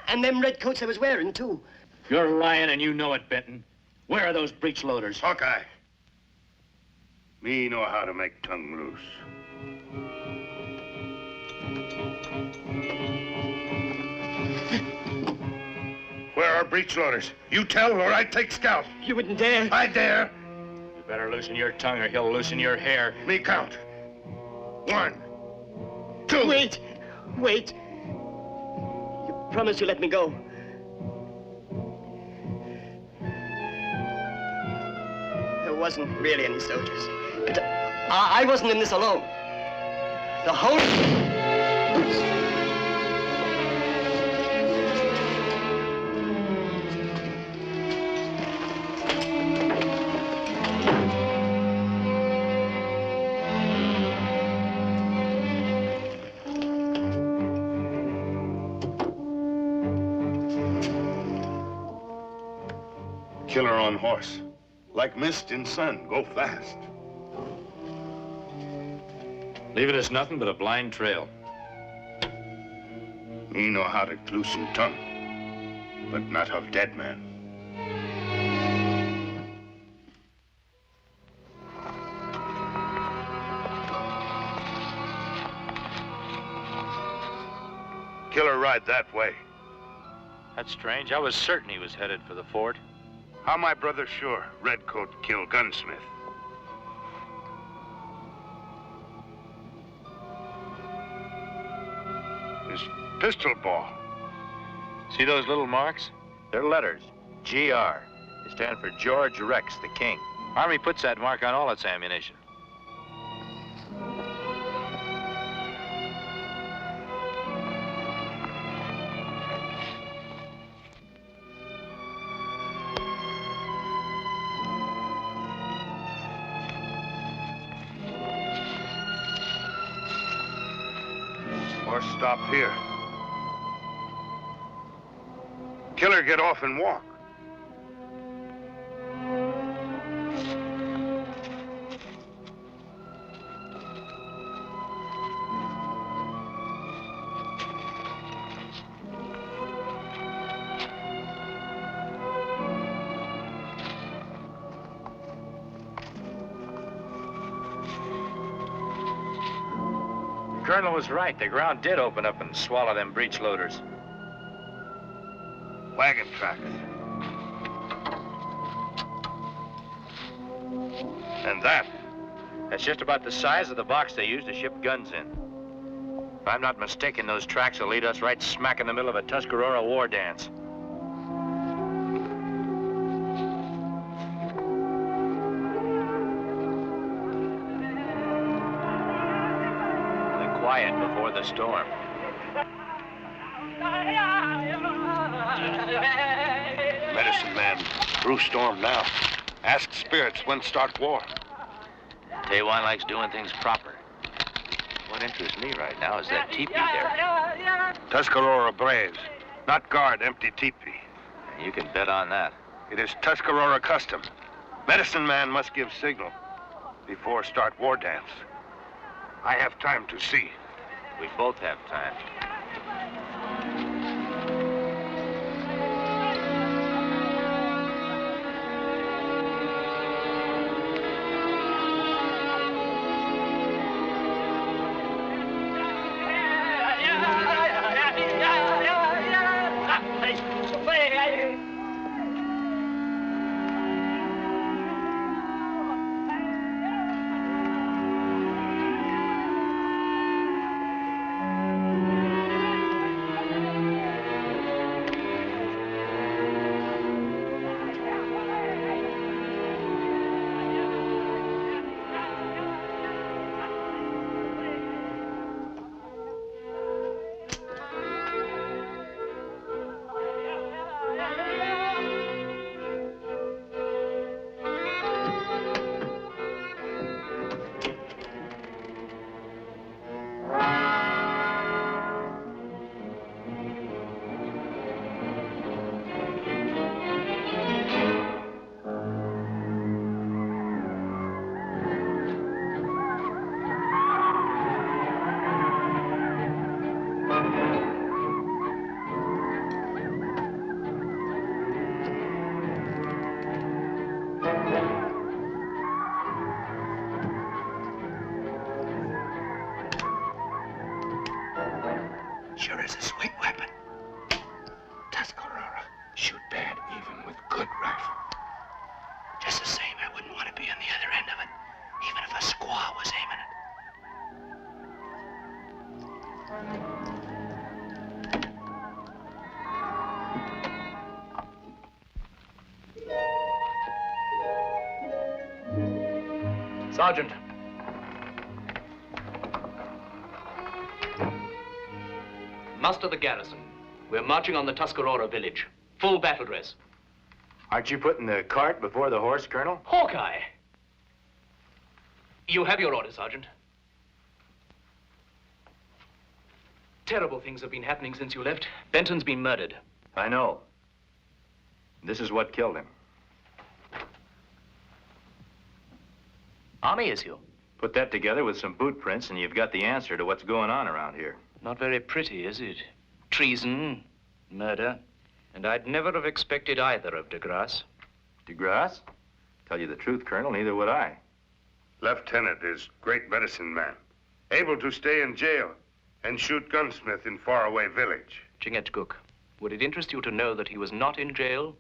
Speaker 17: And them red coats I was wearing, too.
Speaker 13: You're lying and you know it, Benton. Where are those breech loaders?
Speaker 2: Hawkeye. Me know how to make tongue loose. Where are breech loaders? You tell or I take scalp.
Speaker 17: You wouldn't dare.
Speaker 2: I dare.
Speaker 13: You better loosen your tongue or he'll loosen your hair.
Speaker 2: Me count. 1, 2.
Speaker 17: Wait. You promise you'll let me go. There wasn't really any soldiers. But I wasn't in this alone. The whole...
Speaker 2: Killer on horse. Like mist in sun, go fast.
Speaker 13: Leave it as nothing but a blind trail.
Speaker 2: Me know how to loosen tongue, but not of dead man. Killer ride that way.
Speaker 3: That's strange. I was certain he was headed for the fort.
Speaker 2: How my brother sure Redcoat kill gunsmith? His pistol ball.
Speaker 13: See those little marks? They're letters. GR. They stand for George Rex, the King. Army puts that mark on all its ammunition.
Speaker 2: Stop here. Killer, get off and walk.
Speaker 13: The Colonel was right. The ground did open up and swallow them breech loaders.
Speaker 2: Wagon tracks. And that?
Speaker 13: That's just about the size of the box they used to ship guns in. If I'm not mistaken, those tracks will lead us right smack in the middle of a Tuscarora war dance. Quiet before the storm.
Speaker 2: Medicine man, through storm now. Ask spirits when start war.
Speaker 13: Taiwan likes doing things proper. What interests me right now is that teepee there.
Speaker 2: Tuscarora braves, not guard empty teepee.
Speaker 13: You can bet on that.
Speaker 2: It is Tuscarora custom. Medicine man must give signal before start war dance. I have time to see.
Speaker 13: We both have time.
Speaker 18: sure is a sweet weapon. Tuscarora, shoot bad even with good rifle. Just the same, I wouldn't want to be on the other end of it, even if a squaw was aiming it.
Speaker 14: Sergeant. Muster the garrison. We're marching on the Tuscarora village. Full battle dress.
Speaker 13: Aren't you putting the cart before the horse, Colonel?
Speaker 14: Hawkeye! You have your orders, Sergeant. Terrible things have been happening since you left. Benton's been murdered.
Speaker 13: I know. This is what killed him.
Speaker 14: Army issue.
Speaker 13: Put that together with some boot prints and you've got the answer to what's going on around here.
Speaker 14: Not very pretty, is it? Treason, murder, and I'd never have expected either of de Grasse.
Speaker 13: De Grasse? Tell you the truth, Colonel, neither would I.
Speaker 2: Lieutenant is great medicine man, able to stay in jail and shoot gunsmith in faraway village.
Speaker 14: Chingachgook, would it interest you to know that he was not in jail?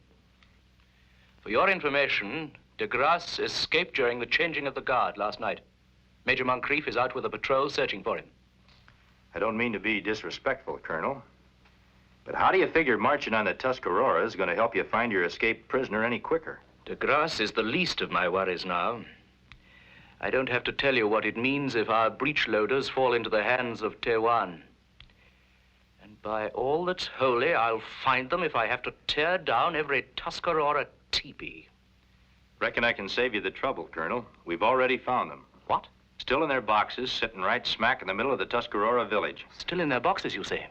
Speaker 14: For your information, de Grasse escaped during the changing of the guard last night. Major Moncrief is out with a patrol searching for him.
Speaker 13: I don't mean to be disrespectful, Colonel, but how do you figure marching on the Tuscarora is going to help you find your escaped prisoner any quicker?
Speaker 14: De Grasse is the least of my worries now. I don't have to tell you what it means if our breech loaders fall into the hands of Tewan. And by all that's holy, I'll find them if I have to tear down every Tuscarora teepee.
Speaker 13: Reckon I can save you the trouble, Colonel. We've already found them.
Speaker 14: What?
Speaker 13: Still in their boxes, sitting right smack in the middle of the Tuscarora village.
Speaker 14: Still in their boxes, you say?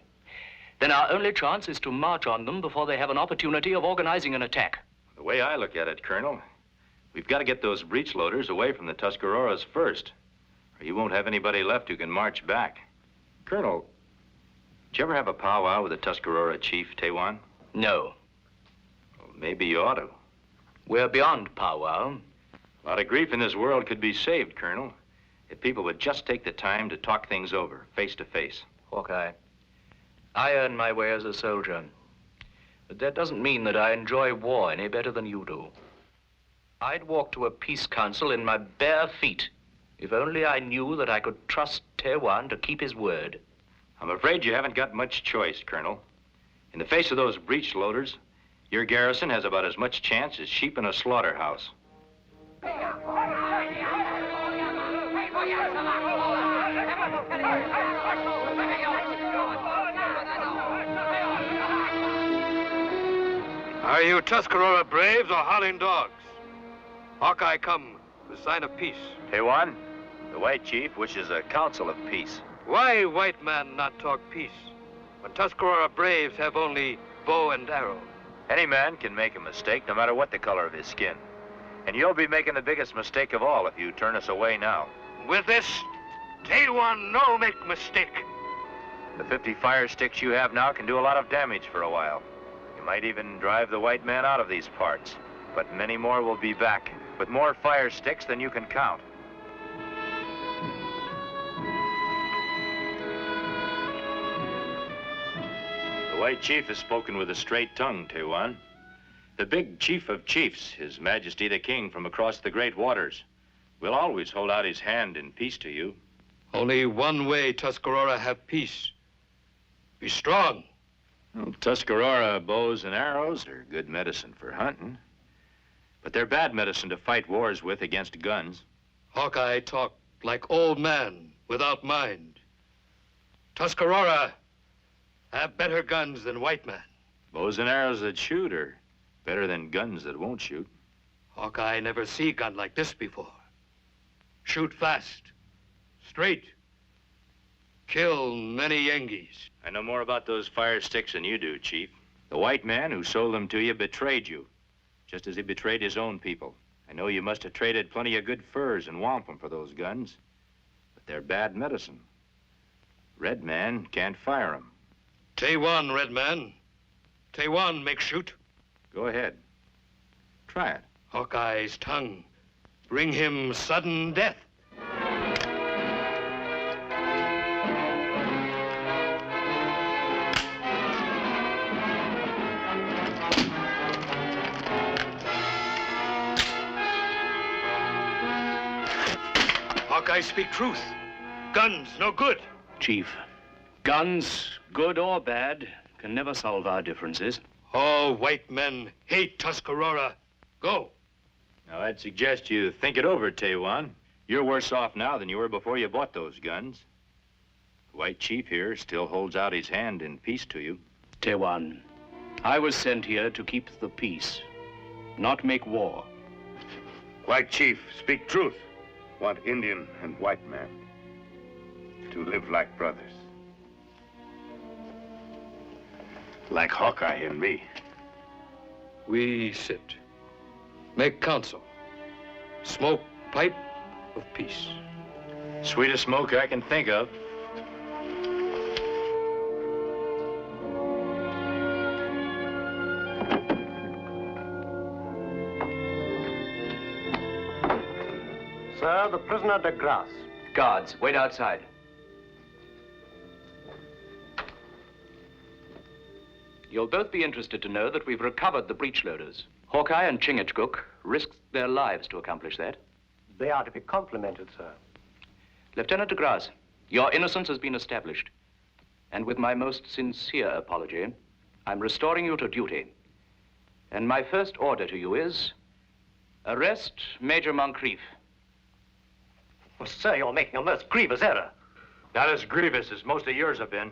Speaker 14: Then our only chance is to march on them before they have an opportunity of organizing an attack.
Speaker 13: The way I look at it, Colonel, we've got to get those breech loaders away from the Tuscaroras first, or you won't have anybody left who can march back. Colonel, did you ever have a powwow with the Tuscarora chief, Tewan?
Speaker 14: No.
Speaker 13: Well, maybe you ought to.
Speaker 14: We're beyond powwow.
Speaker 13: A lot of grief in this world could be saved, Colonel, if people would just take the time to talk things over, face to face.
Speaker 14: Hawkeye, I earn my way as a soldier, but that doesn't mean that I enjoy war any better than you do. I'd walk to a peace council in my bare feet if only I knew that I could trust Tewan to keep his word.
Speaker 13: I'm afraid you haven't got much choice, Colonel. In the face of those breech loaders, your garrison has about as much chance as sheep in a slaughterhouse.
Speaker 19: Are you Tuscarora braves or howling dogs? Hawkeye come with sign of peace.
Speaker 13: Tewan, the white chief wishes a council of peace.
Speaker 19: Why white man not talk peace when Tuscarora braves have only bow and arrow?
Speaker 13: Any man can make a mistake, no matter what the color of his skin. And you'll be making the biggest mistake of all if you turn us away now.
Speaker 19: With this, Tewan no make mistake.
Speaker 13: The 50 fire sticks you have now can do a lot of damage for a while. You might even drive the white man out of these parts. But many more will be back, with more fire sticks than you can count. The white chief has spoken with a straight tongue, Tewan. The big chief of chiefs, His Majesty the King from across the great waters, will always hold out his hand in peace to you.
Speaker 19: Only one way Tuscarora have peace. Be strong.
Speaker 13: Well, Tuscarora bows and arrows are good medicine for hunting, but they're bad medicine to fight wars with against guns.
Speaker 19: Hawkeye talk like old man without mind. Tuscarora have better guns than white man.
Speaker 13: Bows and arrows that shoot are better than guns that won't shoot.
Speaker 19: Hawkeye never see gun like this before. Shoot fast, straight, kill many Yengeese.
Speaker 13: I know more about those fire sticks than you do, Chief. The white man who sold them to you betrayed you, just as he betrayed his own people. I know you must have traded plenty of good furs and wampum for those guns, but they're bad medicine. Red man can't fire them.
Speaker 19: Tewan, red man. Tewan make shoot.
Speaker 13: Go ahead. Try it.
Speaker 19: Hawkeye's tongue. Bring him sudden death. Hawkeye speak truth. Guns, no good.
Speaker 14: Chief, guns, good or bad, can never solve our differences.
Speaker 19: Oh, white men hate Tuscarora. Go.
Speaker 13: Now, I'd suggest you think it over, Tewan. You're worse off now than you were before you bought those guns. The White Chief here still holds out his hand in peace to you.
Speaker 14: Tewan, I was sent here to keep the peace, not make war.
Speaker 2: White Chief, speak truth. Want Indian and white man to live like brothers. Like Hawkeye and me.
Speaker 19: We sit, make counsel, smoke pipe of peace.
Speaker 13: Sweetest smoke I can think of.
Speaker 15: Sir, the prisoner de Grasse.
Speaker 6: Guards, wait outside. You'll both be interested to know that we've recovered the breech loaders. Hawkeye and Chingachgook risked their lives to accomplish that.
Speaker 15: They are to be complimented, sir.
Speaker 6: Lieutenant de Grasse, your innocence has been established. And with my most sincere apology, I'm restoring you to duty. And my first order to you is, arrest Major Moncrief.
Speaker 15: Well, sir, you're making a most grievous error.
Speaker 13: Not as grievous as most of yours have been.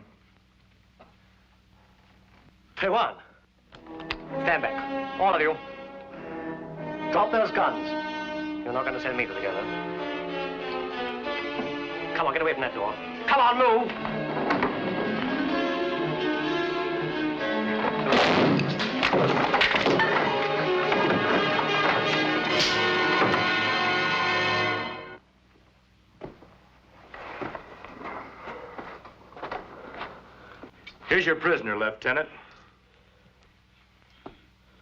Speaker 15: Tewan, stand back. All of you. Drop those guns. You're not going to send me to the gallows. Come on, get away from that door. Come on, move!
Speaker 13: Here's your prisoner, Lieutenant.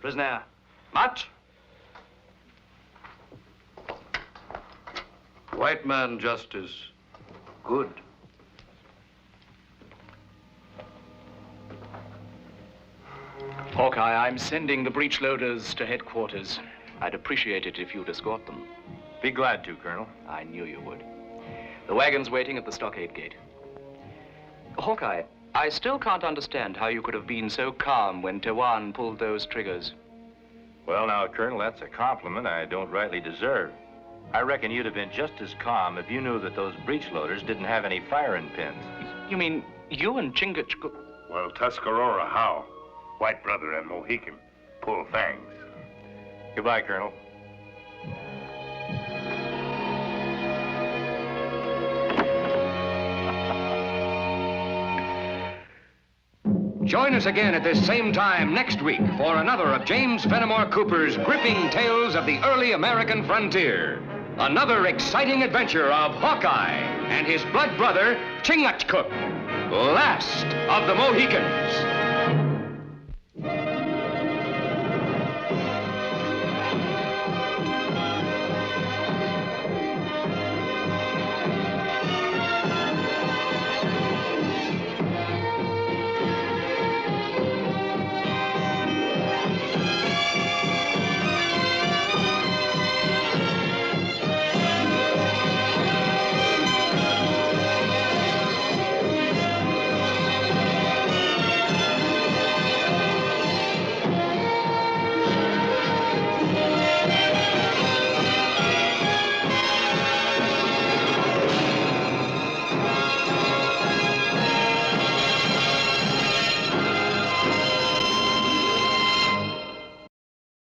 Speaker 6: Prisoner, march.
Speaker 19: White man justice. Good.
Speaker 6: Hawkeye, I'm sending the breech loaders to headquarters. I'd appreciate it if you'd escort them.
Speaker 13: Be glad to, Colonel.
Speaker 6: I knew you would. The wagon's waiting at the stockade gate. Hawkeye, I still can't understand how you could have been so calm when Tewan pulled those triggers.
Speaker 13: Well, now, Colonel, that's a compliment I don't rightly deserve. I reckon you'd have been just as calm if you knew that those breech loaders didn't have any firing pins.
Speaker 6: You mean you and Chingachgook?
Speaker 2: Well, Tuscarora, how? White brother and Mohican pull fangs.
Speaker 13: Goodbye, Colonel.
Speaker 1: Join us again at this same time next week for another of James Fenimore Cooper's gripping tales of the early American frontier. Another exciting adventure of Hawkeye and his blood brother, Chingachgook, last of the Mohicans.